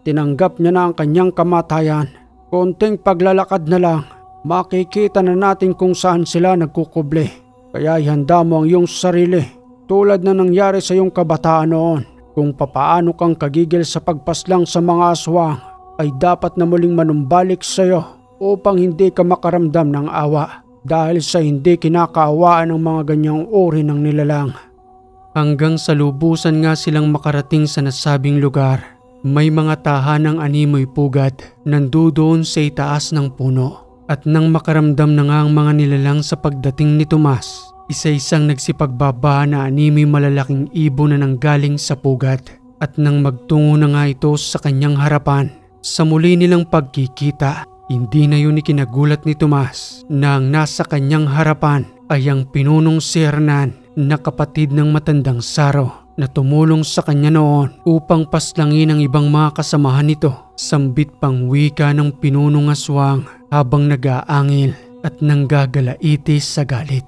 [SPEAKER 3] Tinanggap niya na ang kanyang kamatayan. Konting paglalakad na lang, makikita na natin kung saan sila nagkukubli. Kaya ihanda mo ang iyong sarili tulad na nangyari sa iyong kabataan noon. Kung papaano kang kagigil sa pagpaslang sa mga aswang ay dapat na muling manumbalik sa iyo upang hindi ka makaramdam ng awa dahil sa hindi kinakaawaan ng mga ganyang uri ng nilalang.
[SPEAKER 1] Hanggang sa lubusan nga silang makarating sa nasabing lugar, may mga tahanang animoy pugad nandoon sa itaas ng puno. At nang makaramdam na nga ang mga nilalang sa pagdating ni Tomas, isa-isang nagsipagbaba na animoy malalaking ibon na nanggaling sa pugad. At nang magtungo na nga ito sa kanyang harapan, sa muli nilang pagkikita, hindi na yun ikinagulat ni Tomas na ang nasa kanyang harapan ay ang pinunong si Hernan na kapatid ng matandang Saro na tumulong sa kanya noon upang paslangin ang ibang mga kasamahan nito. Sambit pang wika ng pinunong aswang habang nag-aangil at nanggagalaiti sa galit.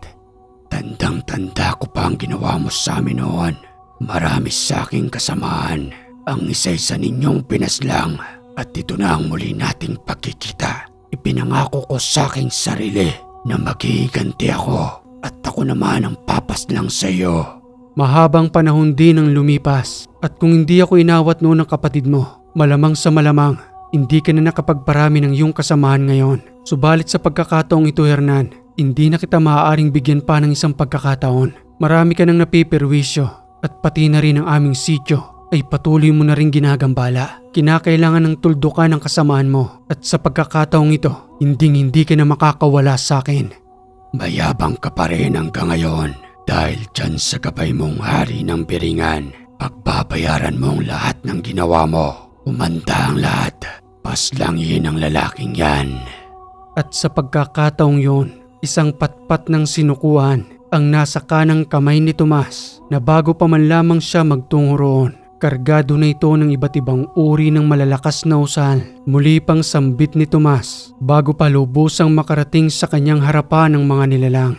[SPEAKER 4] Tandang-tanda ko pa ang ginawa mo sa amin noon. Marami sa aking kasamaan ang isa sa ninyong pinaslang at ito na ang muli nating pagkikita. Ipinangako ko sa aking sarili na maghihiganti ako at ako naman ang papaslang sa iyo.
[SPEAKER 1] Mahabang panahon din ang lumipas at kung hindi ako inawat noon ng kapatid mo, malamang sa malamang hindi ka na nakapagparami ng iyong kasamaan ngayon. Subalit sa pagkakataong ito, Hernan, hindi na kita maaaring bigyan pa ng isang pagkakataon. Marami ka nang napiperwisyo at pati na rin ang aming sityo ay patuloy mo na rin ginagambala. Kinakailangan ng tuldukan ng kasamaan mo at sa pagkakataong ito, hindi ka na makakawala sa akin.
[SPEAKER 4] Mayabang ka pa rin hanggang ngayon dahil dyan sa gabay mong hari ng Biringan. Pagbabayaran mo ang lahat ng ginawa mo. Umanda ang lahat. Paslangin ang lalaking yan.
[SPEAKER 1] At sa pagkakataong yun, isang patpat ng sinukuan ang nasa kanang kamay ni Tomas na bago pa man lamang siya magtungo roon. Kargado na ito ng iba't ibang uri ng malalakas na usal. Muli pang sambit ni Tomas bago pa lubusang makarating sa kanyang harapan ng mga nilalang.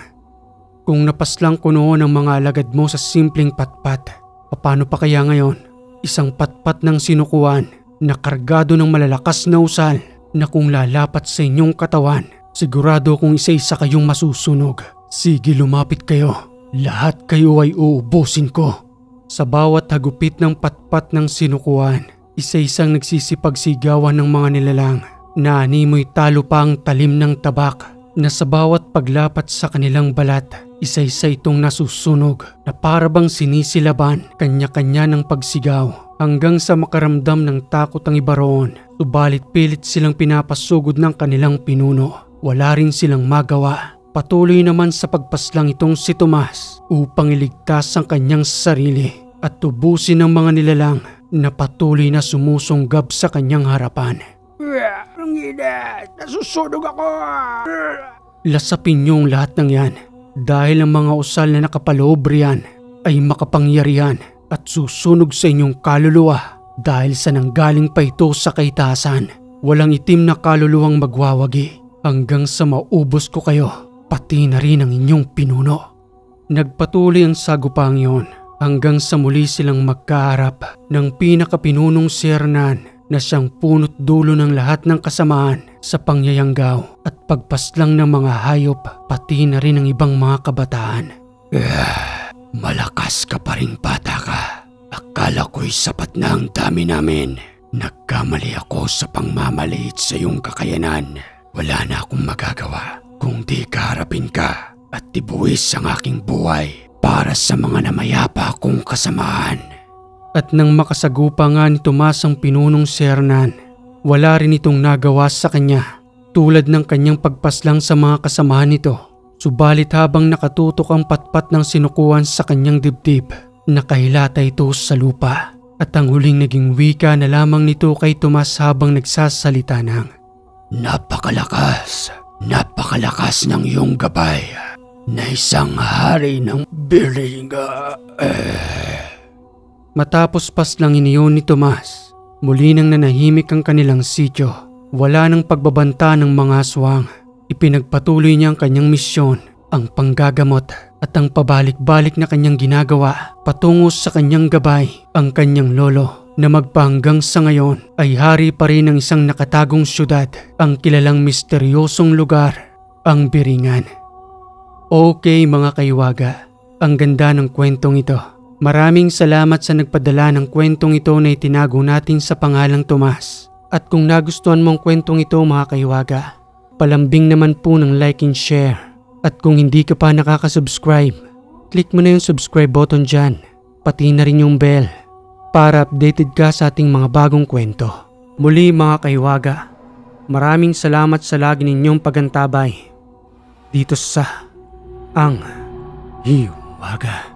[SPEAKER 1] Kung napaslang ko noon ang mga alagad mo sa simpleng patpat, paano pa kaya ngayon? Isang patpat ng sinukuan na kargado ng malalakas na usal na kung lalapat sa inyong katawan, sigurado kung isa-isa kayong masusunog. Sige, lumapit kayo. Lahat kayo ay uubusin ko. Sa bawat hagupit ng patpat ng sinukuan, isa-isang nagsisipagsigawan ng mga nilalang na animoy talo pa ang talim ng tabak na sa bawat paglapat sa kanilang balat, isa-isa itong nasusunog na parabang sinisilaban kanya-kanya ng pagsigaw hanggang sa makaramdam ng takot ang iba roon. Subalit pilit silang pinapasugod ng kanilang pinuno. Wala rin silang magawa. Patuloy naman sa pagpaslang itong si Tomas upang iligtas ang kanyang sarili at tubusin ng mga nilalang na patuloy na sumusunggab sa kanyang harapan.
[SPEAKER 2] Ang ina! Nasusunog ako!
[SPEAKER 1] Lasapin niyo ang lahat ng yan dahil ang mga usal na nakapaloob riyan ay makapangyarihan at susunog sa inyong kaluluwa dahil sa nanggaling pa ito sa kaitasan. Walang itim na kaluluwang magwawagi hanggang sa maubos ko kayo. Pati na rin ang inyong pinuno. Nagpatuloy ang sagupang yon hanggang sa muli silang magkaharap ng pinakapinunong si Hernan na siyang punot dulo ng lahat ng kasamaan sa pangyayanggaw at pagpaslang ng mga hayop pati na rin ang ibang mga kabataan.
[SPEAKER 4] Malakas ka pa rin bata ka. Akala ko'y sapat na ang dami namin. Nagkamali ako sa pangmamaliit sa iyong kakayanan. Wala na akong magagawa kung di kaharapin ka at tibuwis ang aking buhay para sa mga namayapa kong kasamaan.
[SPEAKER 1] At nang makasagupa nga ni Tomas ang pinunong si Hernan, wala rin itong nagawa sa kanya tulad ng kanyang pagpaslang sa mga kasamahan nito. Subalit habang nakatutok ang patpat ng sinukuan sa kanyang dibdib, nakahilata ito sa lupa at ang huling naging wika na lamang nito kay Tomas habang nagsasalita ng,
[SPEAKER 4] Napakalakas ng iyong gabay na isang hari ng Biringan.
[SPEAKER 1] Matapos paslang iniyon ni Tomas, muli nang nanahimik ang kanilang sityo. Wala nang pagbabanta ng mga aswang. Ipinagpatuloy niya ang kanyang misyon, ang panggagamot at ang pabalik-balik na kanyang ginagawa patungo sa kanyang gabay, ang kanyang lolo na magpahanggang sa ngayon ay hari pa rin ng isang nakatagong syudad, ang kilalang misteryosong lugar, ang Biringan. Okay mga kaiwaga, ang ganda ng kwentong ito. Maraming salamat sa nagpadala ng kwentong ito na itinago natin sa pangalang Tomas. At kung nagustuhan mo ang kwentong ito mga kaiwaga, palambing naman po ng like and share. At kung hindi ka pa nakaka-subscribe, click mo na yung subscribe button dyan, pati na rin yung bell para updated ka sa ating mga bagong kwento. Muli mga kaiwaga, maraming salamat sa lagi ninyong pagantabay dito sa Ang Hiwaga.